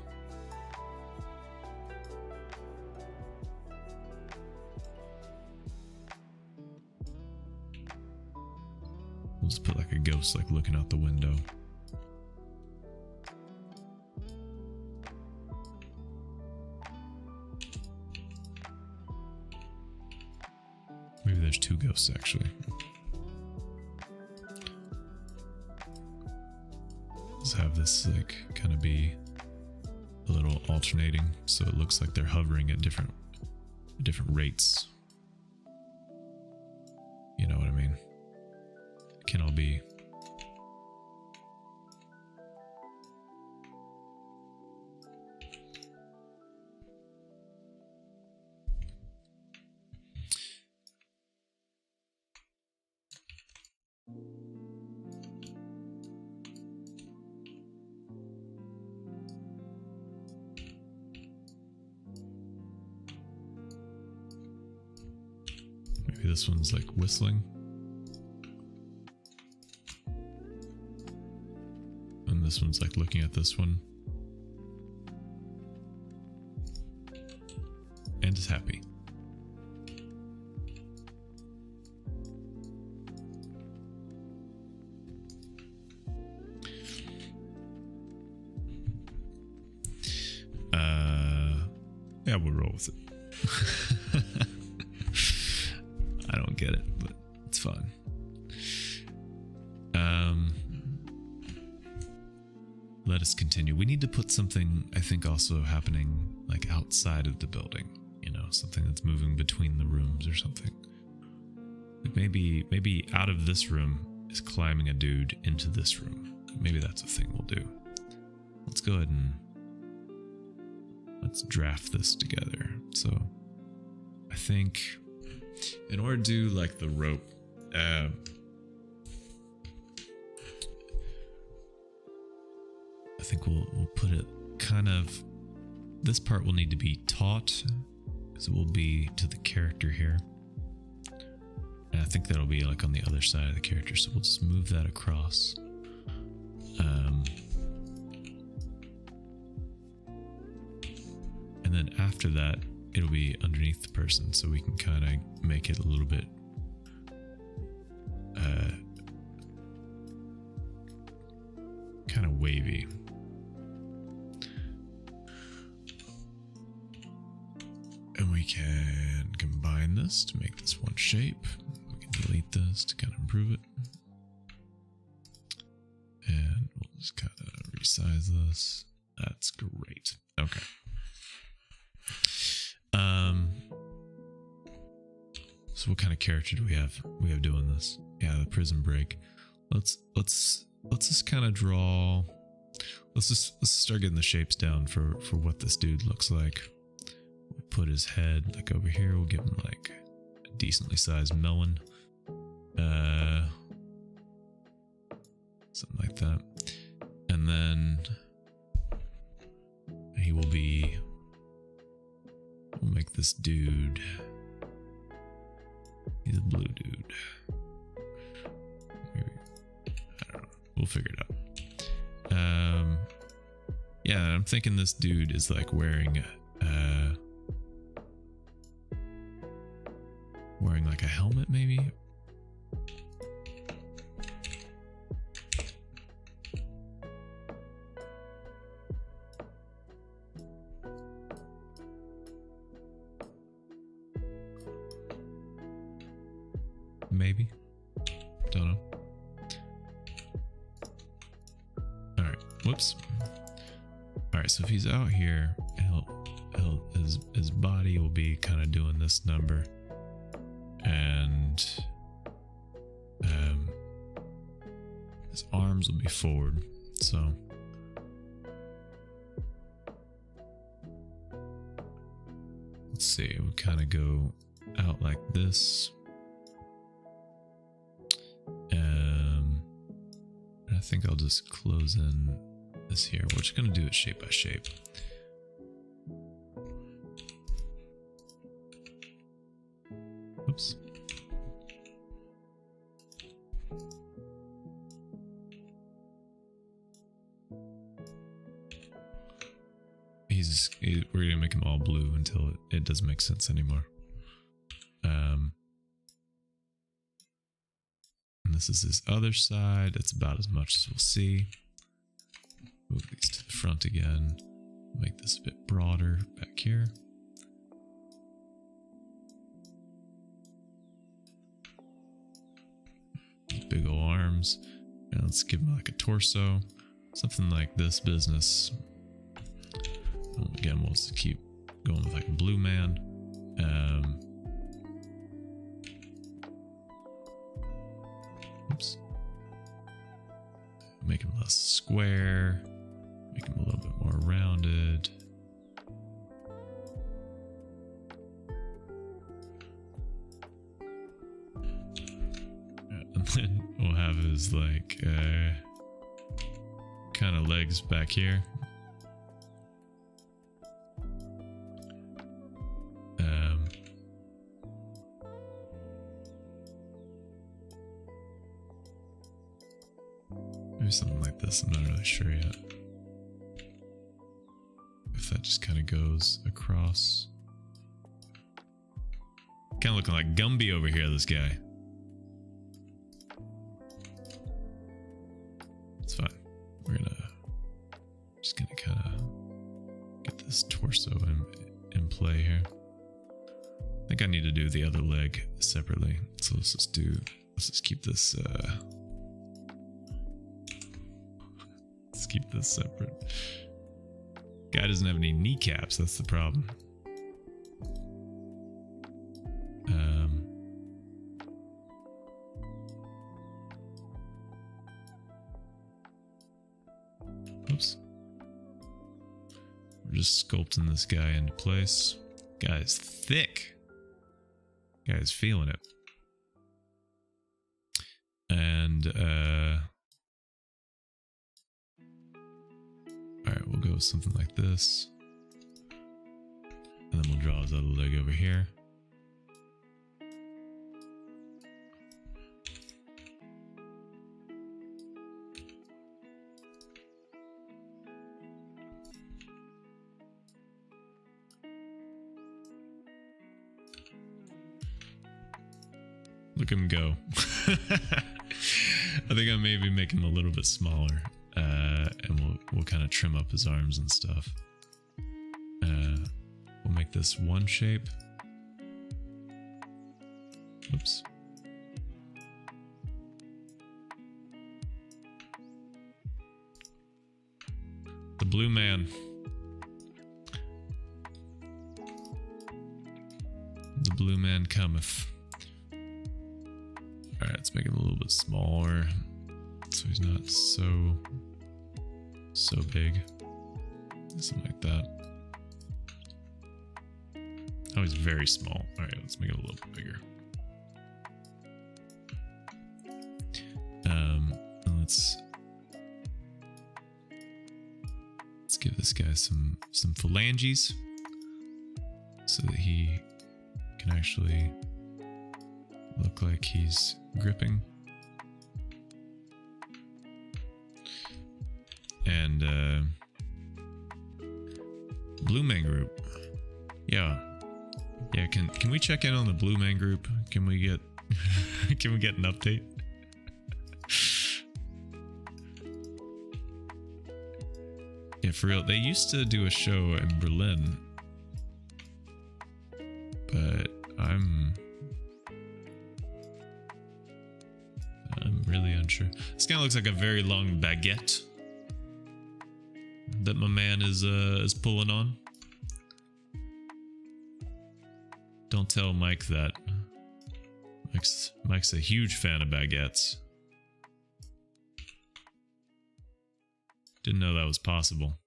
We'll just put like a ghost like looking out the window. Maybe there's two ghosts actually. Let's have this like kind of be a little alternating, so it looks like they're hovering at different rates. You know what I mean? It can all be. Maybe this one's like whistling. And this one's like looking at this one. And is happy. Yeah, we'll roll with it. I don't get it, but it's fun. Let us continue. We need to put something, I think, also happening like outside of the building. You know, something that's moving between the rooms or something. Like maybe out of this room is climbing a dude into this room. Maybe that's a thing we'll do. Let's go ahead and let's draft this together. So I think in order to do like the rope, I think we'll put it kind of, this part will need to be taught because it will be to the character here. And I think that'll be like on the other side of the character. So we'll just move that across. And then after that, it'll be underneath the person, so we can kind of make it a little bit kind of wavy. And we can combine this to make this one shape. We can delete this to kind of improve it. And we'll just kind of resize this. That's great. Okay. So what kind of character do we have? We have doing this. Yeah, the prison break. Let's just kind of draw. Let's start getting the shapes down for what this dude looks like. We'll put his head like over here. We'll give him like a decently sized melon. Something like that. And then he will be, we'll make this dude, he's a blue dude. Maybe, I don't know. We'll figure it out. Yeah, I'm thinking this dude is like wearing like a helmet, maybe. Maybe. Don't know. Alright. Whoops. Alright, so if he's out here, his body will be kind of doing this number. And his arms will be forward. So let's see, we'll kind of go out like this. And I think I'll just close in this here. We're just going to do it shape by shape. Oops. We're gonna make him all blue until it doesn't make sense anymore. And this is his other side. That's about as much as we'll see. Move these to the front again. Make this a bit broader back here. Big ol' arms. And let's give him like a torso. Something like this business. Again, we'll just keep going with like a blue man. Oops. Make him less square. Make him a little bit more rounded. And then we'll have his like kind of legs back here. Maybe something like this, I'm not really sure yet. If that just kind of goes across. Kind of looking like Gumby over here, this guy. It's fine. We're just gonna kind of get this torso in play here. I think I need to do the other leg separately. So let's just keep this let's keep this separate. Guy doesn't have any kneecaps, that's the problem. Oops. We're just sculpting this guy into place. Guy's thick. Guy's feeling it. And alright, we'll go with something like this. And then we'll draw his other leg over here. Look at him go. I think I maybe make him a little bit smaller. And we'll kind of trim up his arms and stuff. We'll make this one shape. Oops. The blue man. The blue man cometh. Alright, let's make him a little bit smaller. So he's not so big. Something like that. Oh, he's very small. Alright, let's make it a little bit bigger. And let's give this guy some phalanges so that he can actually look like he's gripping. And Blue Man Group. Yeah, can we check in on the Blue Man Group? Can we get can we get an update? Yeah, for real. They used to do a show in Berlin, but I'm really unsure. This kind of looks like a very long baguette that my man is pulling on. Don't tell Mike that. Mike's a huge fan of baguettes. Didn't know that was possible.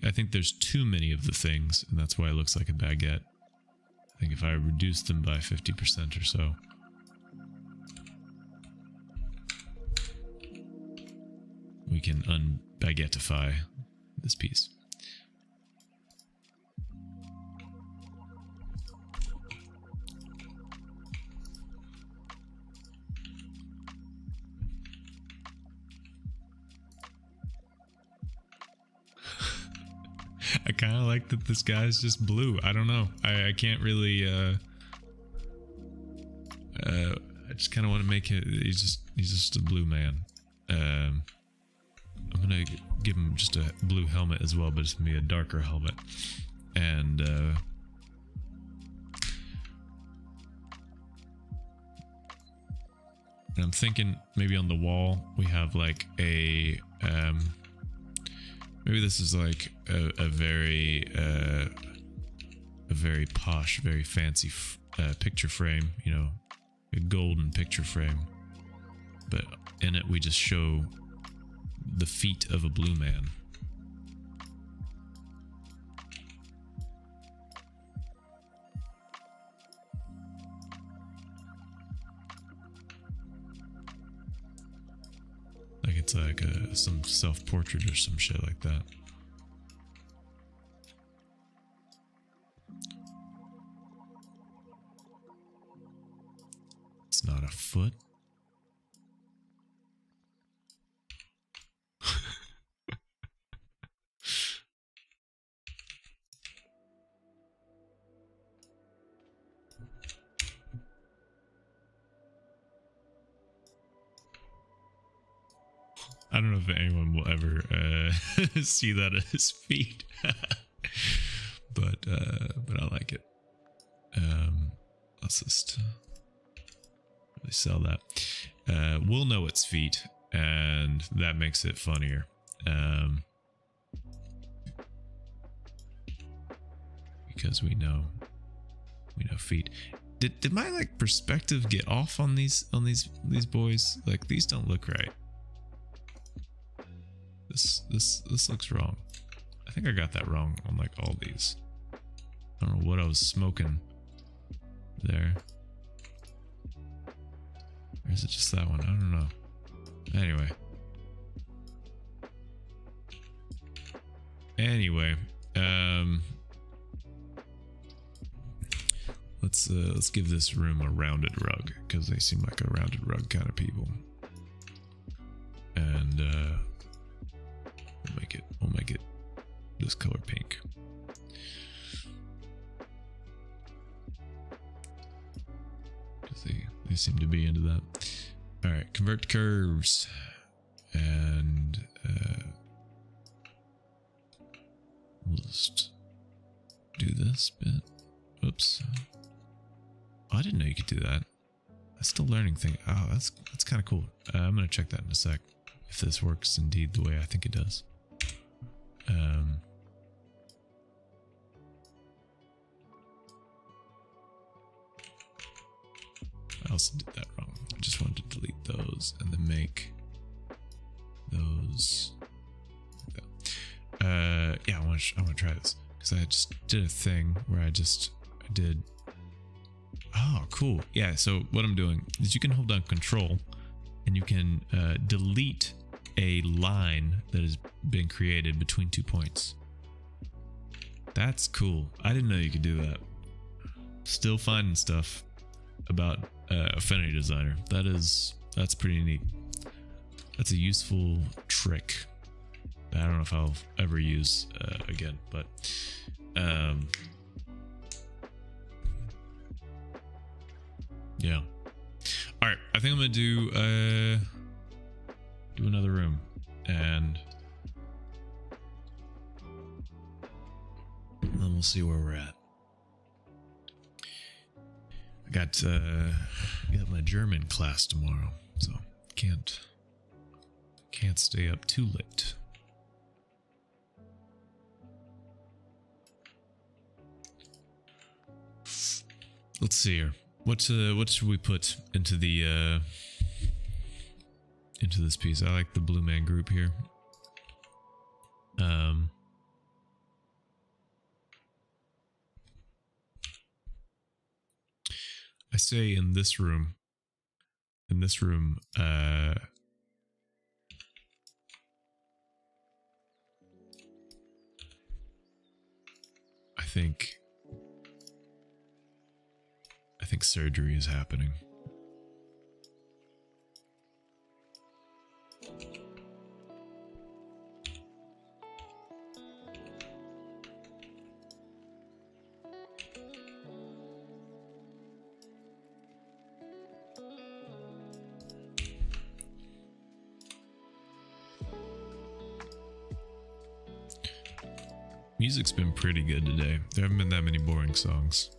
I think there's too many of the things, and that's why it looks like a baguette. I think if I reduce them by 50% or so, we can unbaguettify this piece. I kind of like that this guy's just blue. I don't know. I can't really I just kind of want to make it. He's just a blue man. I'm gonna give him just a blue helmet as well, but it's gonna be a darker helmet. And I'm thinking maybe on the wall we have like a maybe this is like a very posh, very fancy picture frame, you know, a golden picture frame, but in it we just show the feet of a blue man. Like it's like some self-portrait or some shit like that. It's not a foot. I don't know if anyone will ever see that as feet, but I like it. Let's just really sell that. We'll know it's feet, and that makes it funnier. Because we know feet. Did my like perspective get off on these boys? Like these don't look right. This looks wrong. I think I got that wrong on like all these. I don't know what I was smoking there. Or is it just that one? I don't know. Anyway, let's give this room a rounded rug, because they seem like a rounded rug kind of people. And we'll make it this color pink. Because they seem to be into that. All right, convert to curves, and we'll just do this bit. Oops. Oh, I didn't know you could do that. That's still learning thing. Oh, that's kind of cool. I'm gonna check that in a sec if this works indeed the way I think it does. I also did that wrong. I just wanted to delete those and then make those like that. Yeah, I want to try this, because I just did a thing where I did. Oh, cool. Yeah. So what I'm doing is you can hold down Control, and you can delete a line that has been created between 2 points. That's cool. I didn't know you could do that. Still finding stuff about Affinity Designer. That's pretty neat. That's a useful trick that I don't know if I'll ever use again, but yeah. All right, I think I'm gonna do another room, and then we'll see where we're at. I got my German class tomorrow, so can't stay up too late. Let's see here. What should we put into the into this piece? I like the Blue Man Group here. I say in this room, think surgery is happening. Music's been pretty good today. There haven't been that many boring songs.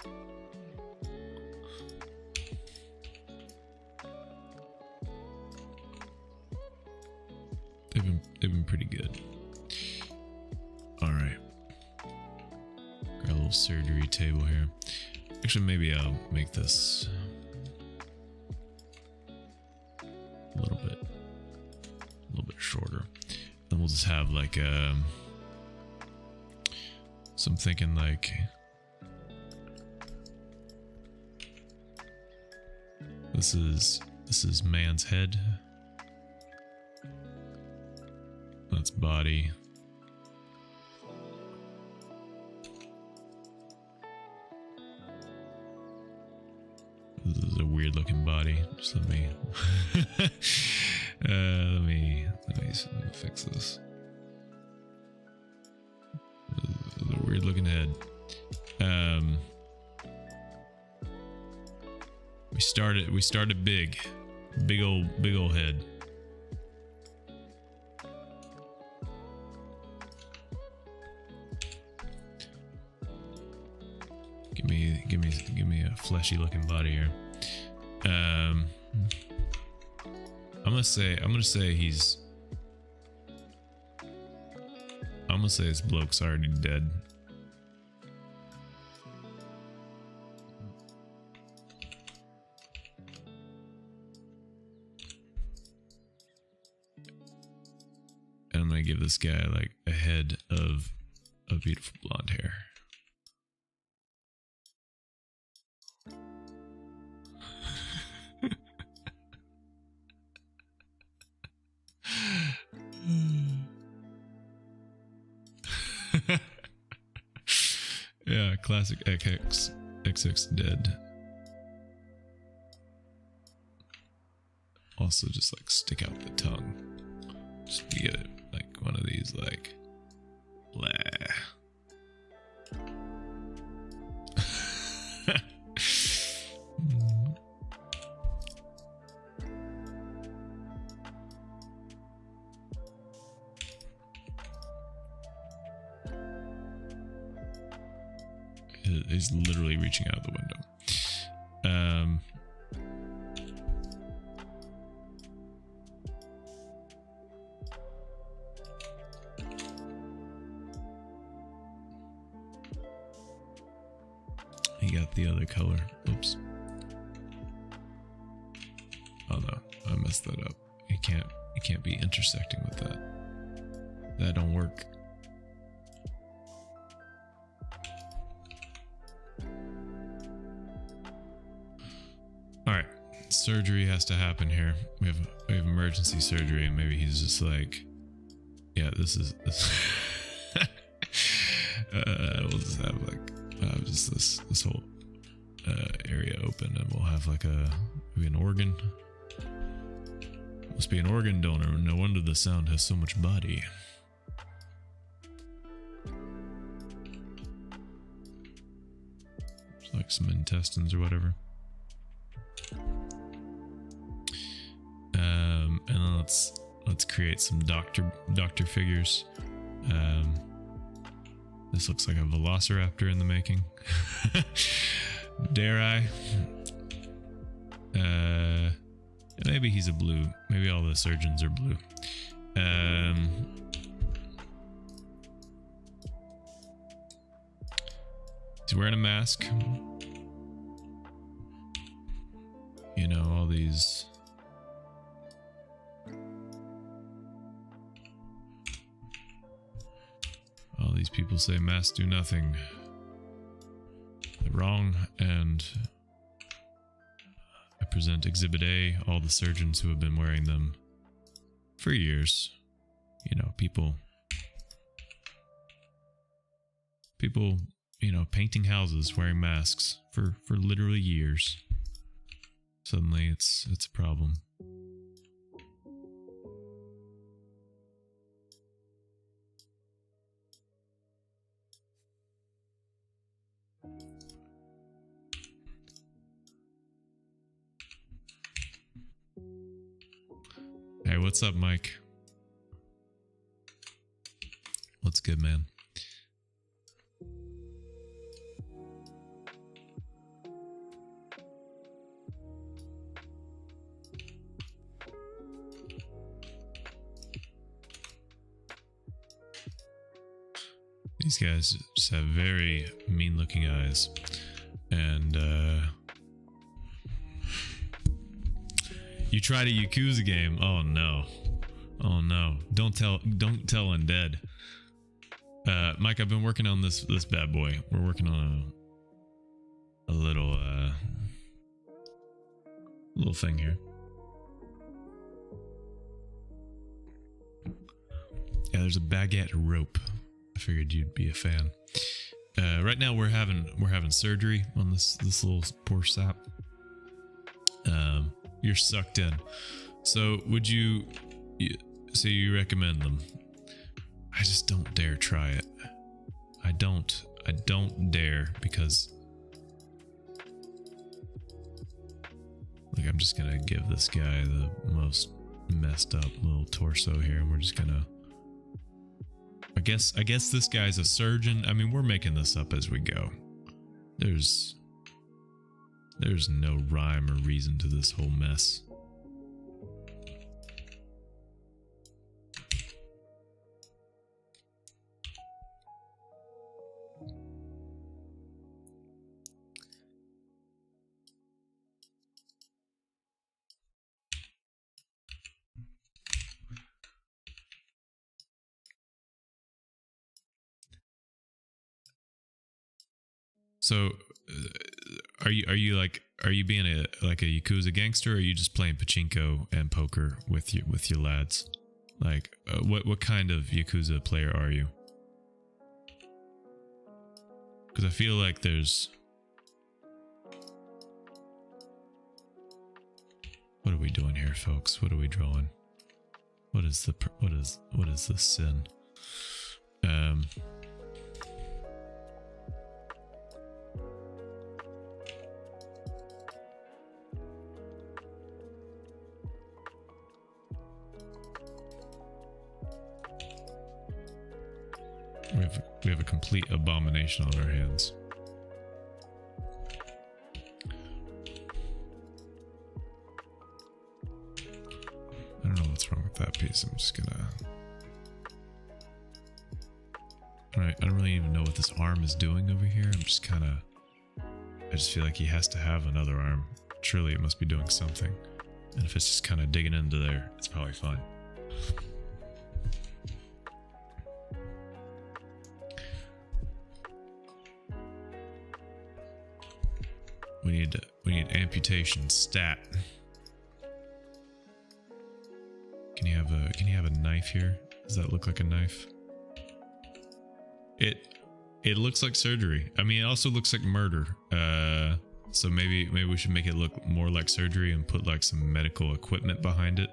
They've been pretty good. All right. Got a little surgery table here. Actually, maybe I'll make this a little bit shorter. Then we'll just have like so I'm thinking like this is man's head. That's body. This is a weird looking body. Just let me let me fix this. This is a weird looking head. We started big old head. Give me a fleshy looking body here. I'm gonna say this bloke's already dead. And I'm gonna give this guy like a head of beautiful blonde hair. Yeah, classic XX dead. Also, just like stick out the tongue. Just to get it like one of these, like, blah. He's literally reaching out the window. He got the other color. Oops. Oh no, I messed that up. It can't be intersecting with that. That don't work. Alright. Surgery has to happen here. We have emergency surgery, and maybe he's just like, yeah, this we'll just have like just this whole area open, and we'll have like maybe an organ. Must be an organ donor. No wonder the sound has so much body. It's like some intestines or whatever. And then let's create some doctor figures. This looks like a velociraptor in the making. Dare I? Maybe he's a blue. Maybe all the surgeons are blue. He's wearing a mask. You know, all these. All these people say masks do nothing. They're wrong, and I present Exhibit A, all the surgeons who have been wearing them for years. You know, people you know, painting houses, wearing masks for literally years. Suddenly it's a problem. Hey, what's up, Mike? What's good, man? These guys just have very mean-looking eyes, and you tried a Yakuza game. Oh no! Oh no! Don't tell Undead. Mike, I've been working on this bad boy. We're working on a little thing here. Yeah, there's a baguette rope. I figured you'd be a fan. Right now we're having surgery on this little poor sap. You're sucked in. So would you recommend them? I just don't dare try it. I don't dare, because like I'm just gonna give this guy the most messed up little torso here, and we're just gonna I guess this guy's a surgeon. I mean, we're making this up as we go. There's no rhyme or reason to this whole mess. So, are you being a Yakuza gangster, or are you just playing pachinko and poker with your lads? Like, what kind of Yakuza player are you? Because I feel like there's. What are we doing here, folks? What are we drawing? What is the sin? We have a complete abomination on our hands. I don't know what's wrong with that piece. I'm just gonna. Alright, I don't really even know what this arm is doing over here. I'm just kind of. I just feel like he has to have another arm. Surely it must be doing something. And if it's just kind of digging into there, it's probably fine. We need amputation stat. Can you have a knife here? Does that look like a knife? It looks like surgery. I mean, it also looks like murder. So maybe we should make it look more like surgery and put like some medical equipment behind it.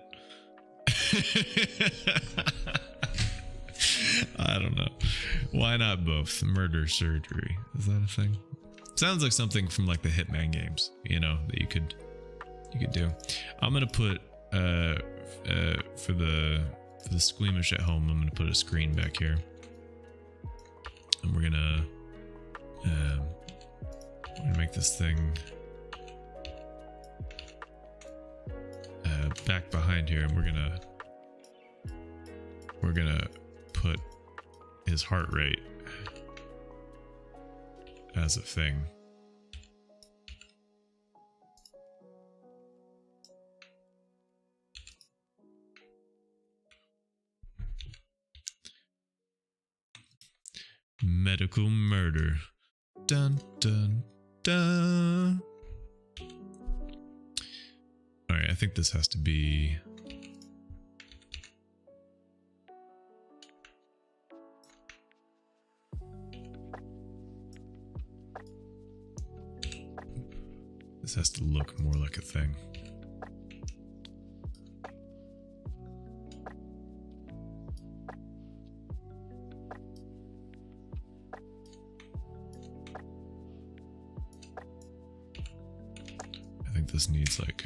I don't know. Why not both? Murder, surgery. Is that a thing? Sounds like something from like the Hitman games, you know, that you could do. I'm gonna put for the squeamish at home, I'm gonna put a screen back here, and we're gonna make this thing back behind here, and we're gonna put his heart rate as a thing. Medical murder. Dun dun dun. Alright, I think this has to be. This has to look more like a thing. I think this needs like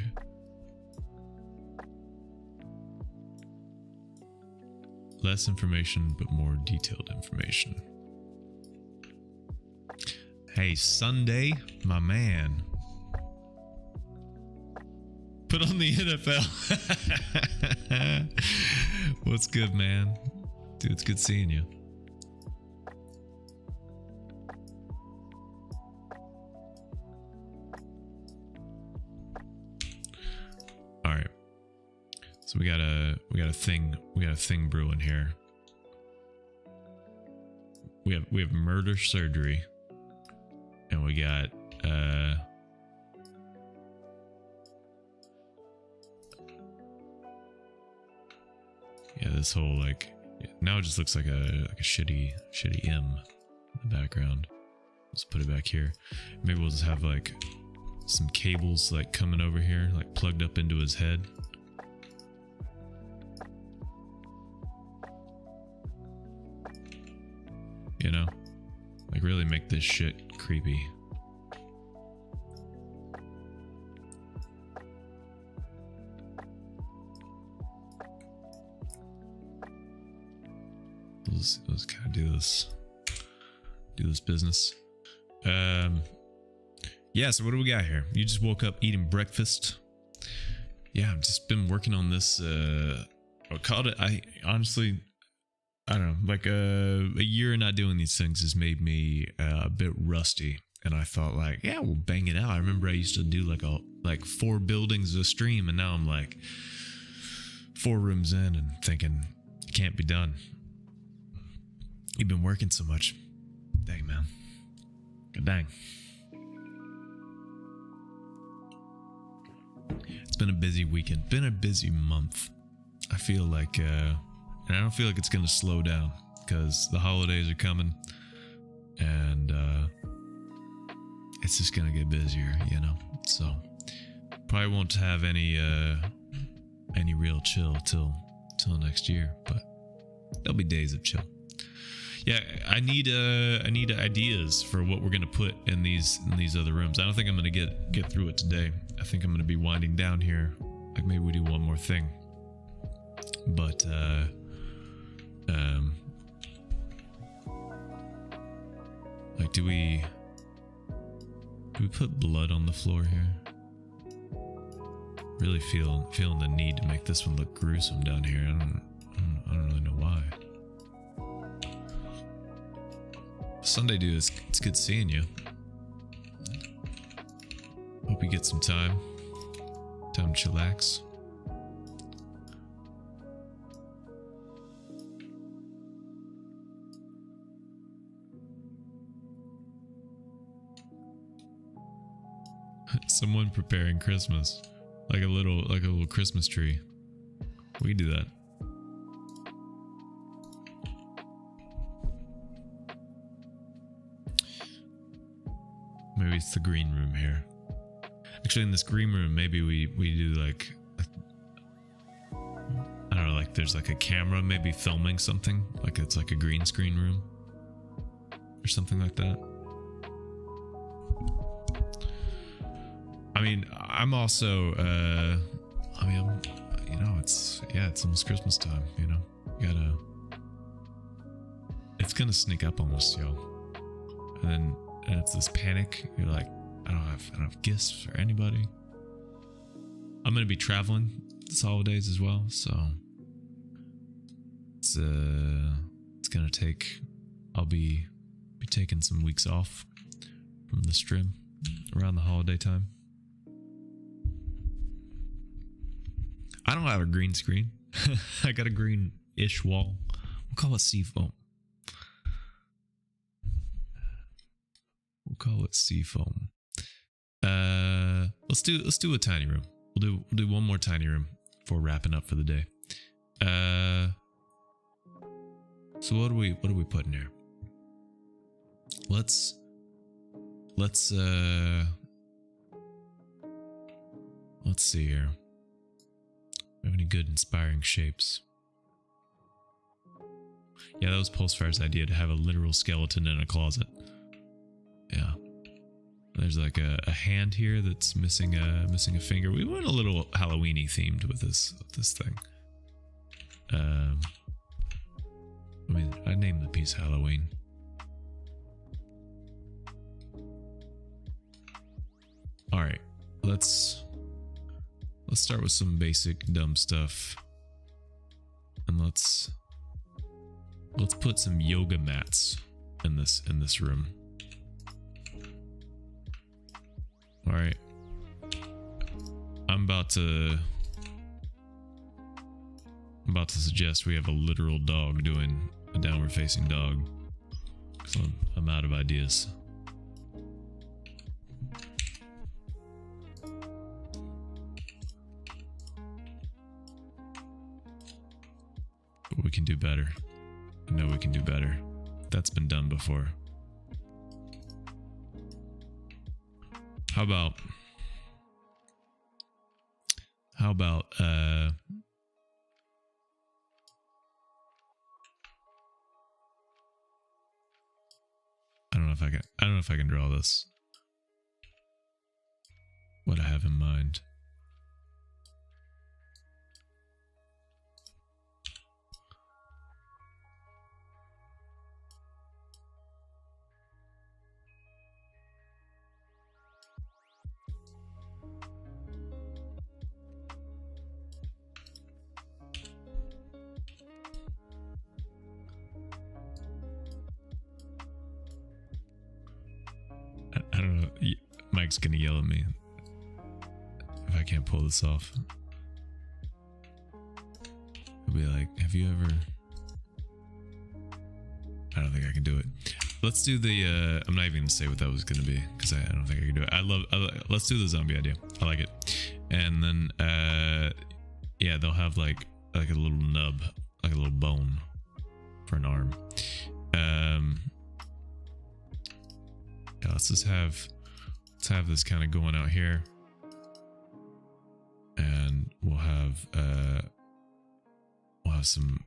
less information, but more detailed information. Hey, Sunday, my man. Put on the NFL. What's good, man? Dude, it's good seeing you. All right. So we got a thing brewing here. We have murder surgery. And we got yeah, this whole like now it just looks like a shitty M in the background. Let's put it back here. Maybe we'll just have like some cables like coming over here, like plugged up into his head. You know? Like really make this shit creepy. Let's kind of do this business. Yeah, so what do we got here? You just woke up eating breakfast. Yeah, I've just been working on this I called it, I honestly, I don't know, like a year of not doing these things has made me a bit rusty. And I thought like, yeah, we'll bang it out. I remember I used to do like 4 buildings a stream, and now I'm like 4 rooms in and thinking it can't be done. You've been working so much. Dang, man. Good dang. It's been a busy weekend. Been a busy month. I feel like, and I don't feel like it's going to slow down because the holidays are coming, and it's just going to get busier, you know? So probably won't have any real chill till next year, but there'll be days of chill. Yeah, I need ideas for what we're gonna put in these other rooms. I don't think I'm gonna get through it today. I think I'm gonna be winding down here. Like maybe we do one more thing. But like do we put blood on the floor here? Really feeling the need to make this one look gruesome down here. I don't really know why. Sunday, dude, it's good seeing you. Hope you get some time to chillax. Someone preparing Christmas, like a little Christmas tree. We can do that. Maybe it's the green room here. Actually, in this green room, maybe we do like, I don't know, like there's like a camera maybe filming something, like it's like a green screen room or something like that. I mean, I'm also, you know, it's almost Christmas time, you know, it's gonna sneak up on us, yo. And it's this panic. You're like, I don't have gifts for anybody. I'm gonna be traveling this holidays as well, so it's gonna take. I'll be taking some weeks off from the stream around the holiday time. I don't have a green screen. I got a green-ish wall. We'll call it seafoam. We'll call it seafoam. Let's do a tiny room. We'll do one more tiny room before wrapping up for the day. So what do we put in here? Let's Let's see here. Have any good inspiring shapes? Yeah, that was Pulsefire's idea, to have a literal skeleton in a closet. Yeah. There's like a hand here that's missing a finger. We went a little Halloween-y themed with this thing. I mean, I named the piece Halloween. All right, let's start with some basic dumb stuff, and let's put some yoga mats in this room. All right, I'm about to suggest we have a literal dog doing a downward facing dog, because I'm out of ideas. But we can do better. I know we can do better. That's been done before. How about I don't know if I can draw this. What I have in mind. I don't know. Mike's gonna yell at me if I can't pull this off. He'll be like, "Have you ever?" I don't think I can do it. Let's do the. I'm not even gonna say what that was gonna be, because I don't think I can do it. Let's do the zombie idea. I like it. And then, yeah, they'll have like a little nub, like a little bone for an arm. Yeah, let's have this kind of going out here, and we'll have some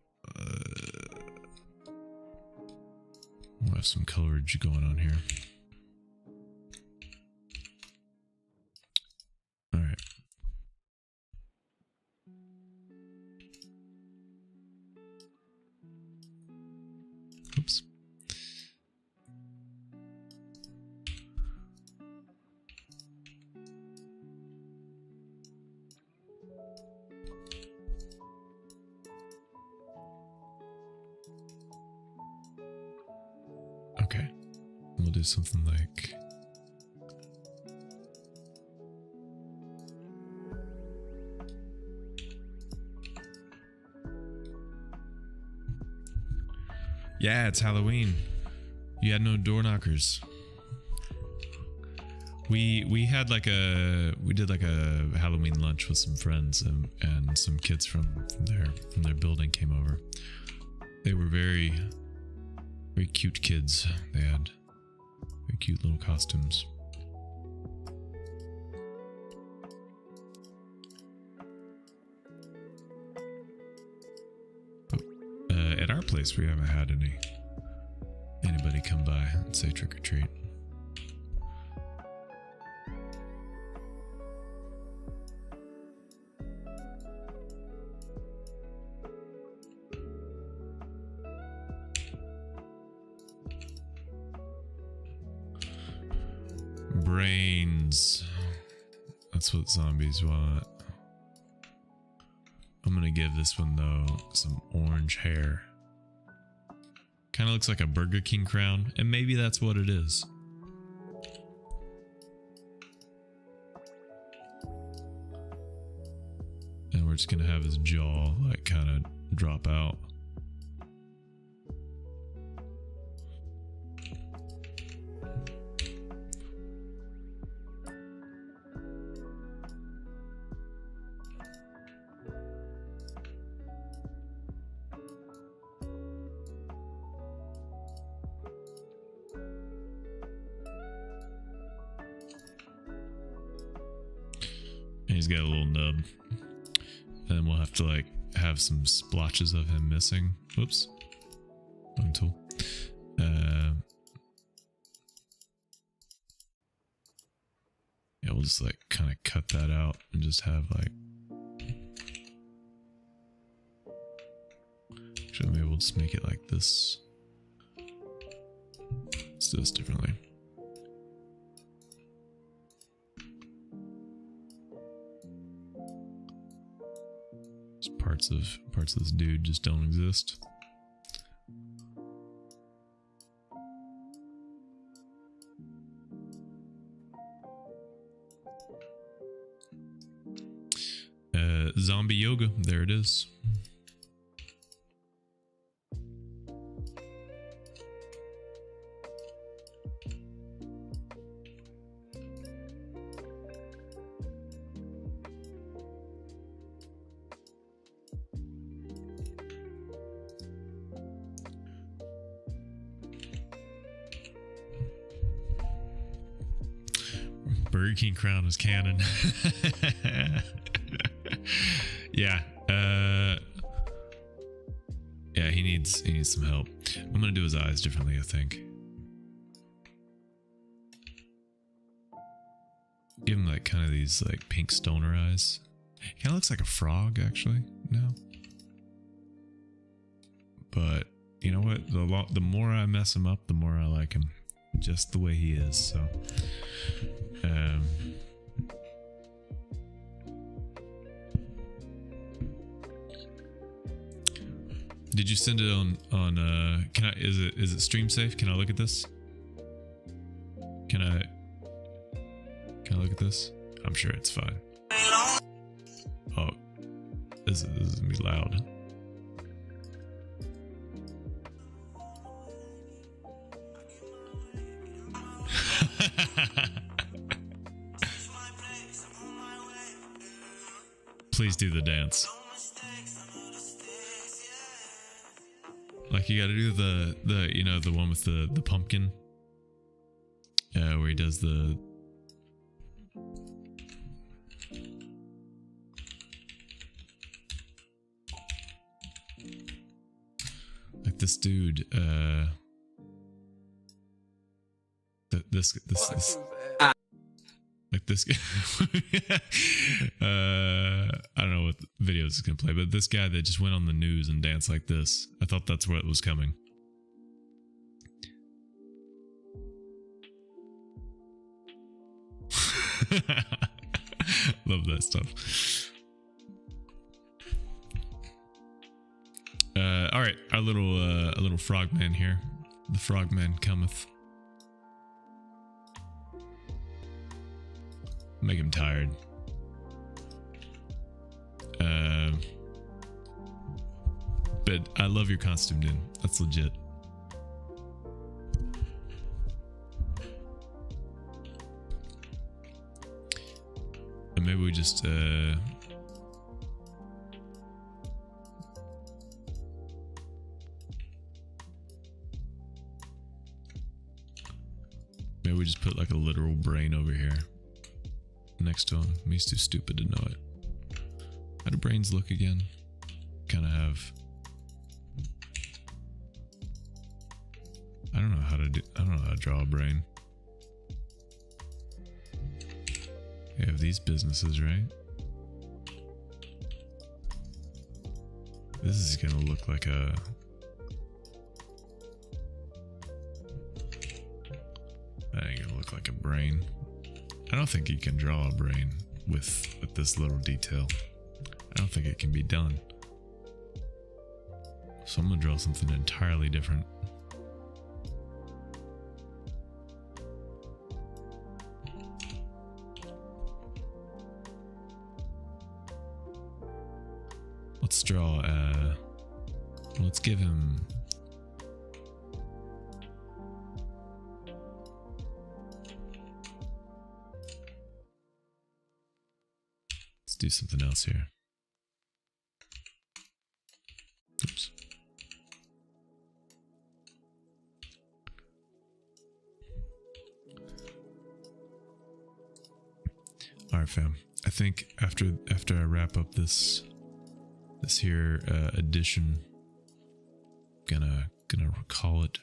colorage going on here. All right. Oops. Okay, we'll do something like yeah, it's Halloween. You had no door knockers. We did like a Halloween lunch with some friends, and some kids from their building came over. They were very cute kids. They had very cute little costumes. But, at our place, we haven't had anybody come by and say trick or treat. Brains. That's what zombies want. I'm gonna give this one, though, some orange hair. Kind of looks like a Burger King crown, and maybe that's what it is. And we're just gonna have his jaw like kind of drop out. And he's got a little nub. And then we'll have to like have some splotches of him missing. Whoops. Wrong tool. Yeah, we'll just like kind of cut that out and just have like. Actually, maybe we'll just make it like this. Let's do this differently. Just parts of this dude just don't exist. Zombie yoga, there it is. Burger King crown is canon. Yeah. Yeah, he needs some help. I'm gonna do his eyes differently, I think. Give him like kind of these like pink stoner eyes. He kind of looks like a frog, actually. No. But you know what? The more I mess him up, the more I like him, just the way he is. So. Did you send it on can I is it stream safe? Can I look at this? Can I look at this? I'm sure it's fine. Oh, this is gonna be loud. Please do the dance. Like you gotta do the you know, the one with the pumpkin. Where he does the like this dude, this like this I don't know what videos it's gonna play, but this guy that just went on the news and danced like this, I thought that's what was coming. Love that stuff. All right, our little frogman here. The frogman cometh. Make him tired. But I love your costume, dude. That's legit. And maybe we just maybe we just put like a literal brain over here next to him. He's too stupid to know it. How do brains look again? Kind of have. I don't know how to draw a brain. You have these businesses, right? This is gonna look like a. That ain't gonna look like a brain. I don't think you can draw a brain with this little detail. I don't think it can be done. So I'm gonna draw something entirely different. Let's draw, let's give him. Let's do something else here. Oops. All right, fam. I think after I wrap up this here edition, gonna call it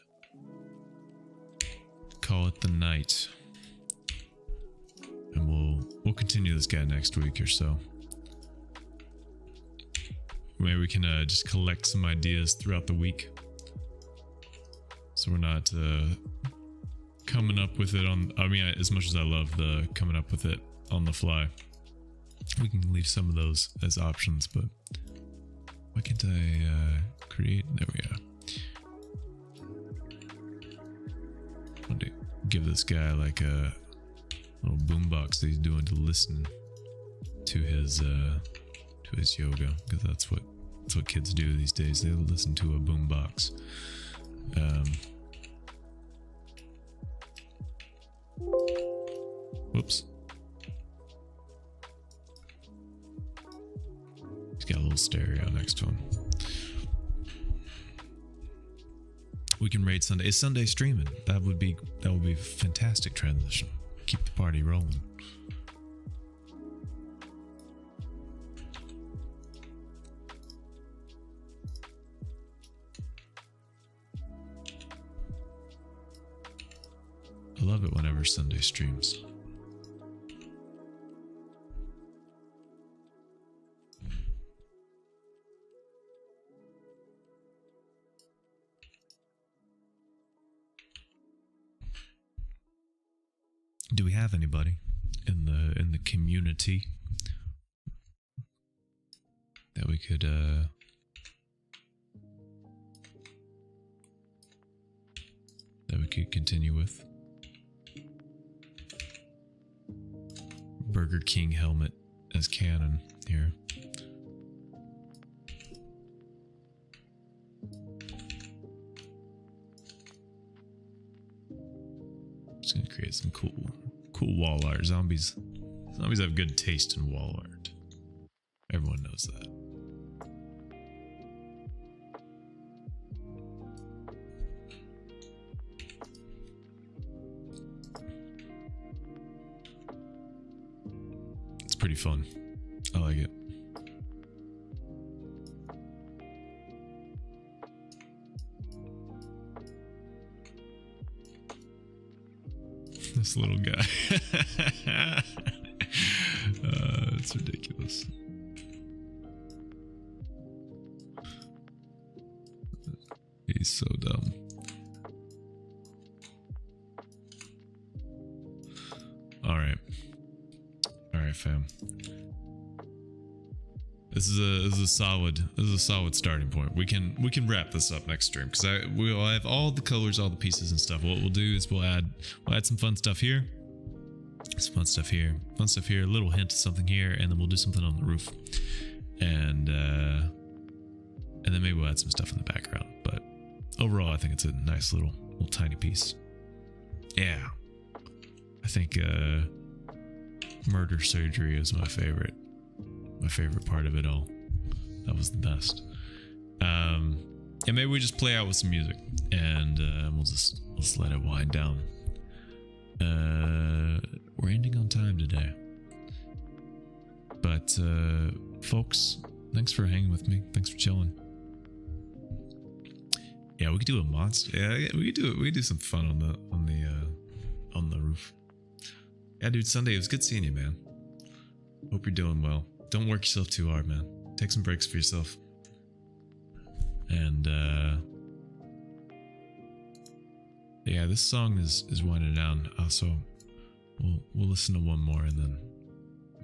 the night, and we'll continue this guy next week or so. Maybe we can just collect some ideas throughout the week, so we're not coming up with it on. I mean, as much as I love the coming up with it on the fly, we can leave some of those as options. But why can't I create? There we are. I want to give this guy like a little boombox that he's doing to listen to his yoga, because that's what kids do these days. They listen to a boombox. Whoops. He's got a little stereo next to him. We can raid Sunday. Is Sunday streaming? That would be a fantastic transition. Keep the party rolling. I love it whenever Sunday streams. Do we have anybody in the community that we could continue with? Burger King helmet as canon here. Just gonna create some cool wall art. Zombies have good taste in wall art. Everyone knows that. It's pretty fun. I like it. This little guy. It's ridiculous. He's so dumb. All right, fam. This is a solid starting point. We can wrap this up next stream, because we'll have all the colors, all the pieces and stuff. What we'll do is we'll add some fun stuff here, some fun stuff here, a little hint of something here, and then we'll do something on the roof, and then maybe we'll add some stuff in the background. But overall, I think it's a nice little tiny piece. Yeah, I think murder surgery is my favorite part of it all. That was the best. And maybe we just play out with some music, and we'll just let it wind down. We're ending on time today, but folks, thanks for hanging with me. Thanks for chilling. Yeah, we could do a monster. Yeah, we could do some fun on the roof. Yeah, dude, Sunday, it was good seeing you, man. Hope you're doing well. Don't work yourself too hard, man. Take some breaks for yourself. And yeah, this song is winding down. Also, we'll listen to one more, and then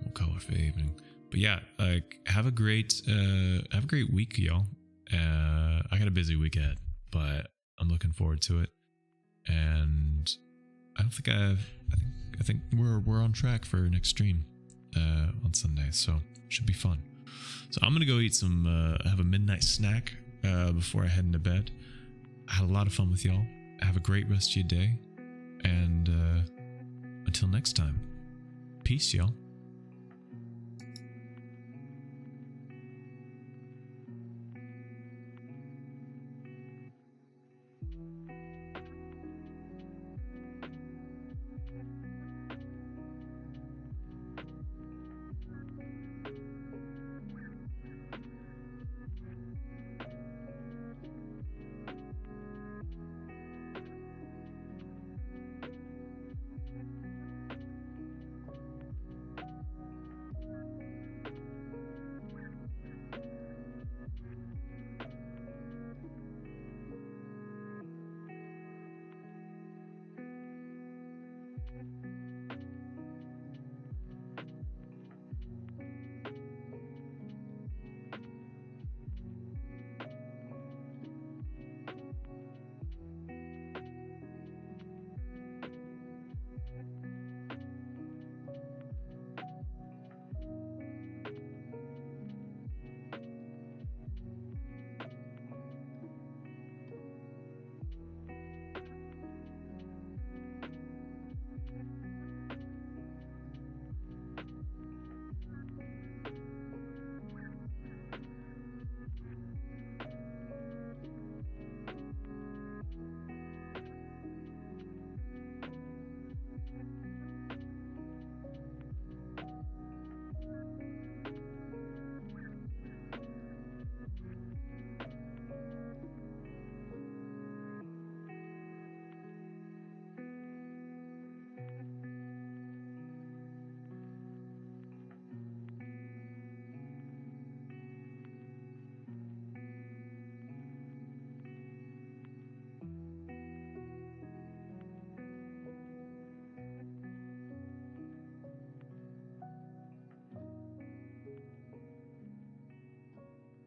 we'll call it for the evening. But yeah, have a great week, y'all. I got a busy week ahead, but I'm looking forward to it. And I think we're on track for next stream on Sunday, so should be fun. So I'm gonna go eat some have a midnight snack before I head into bed. I had a lot of fun with y'all. Have a great rest of your day, and until next time, peace, y'all.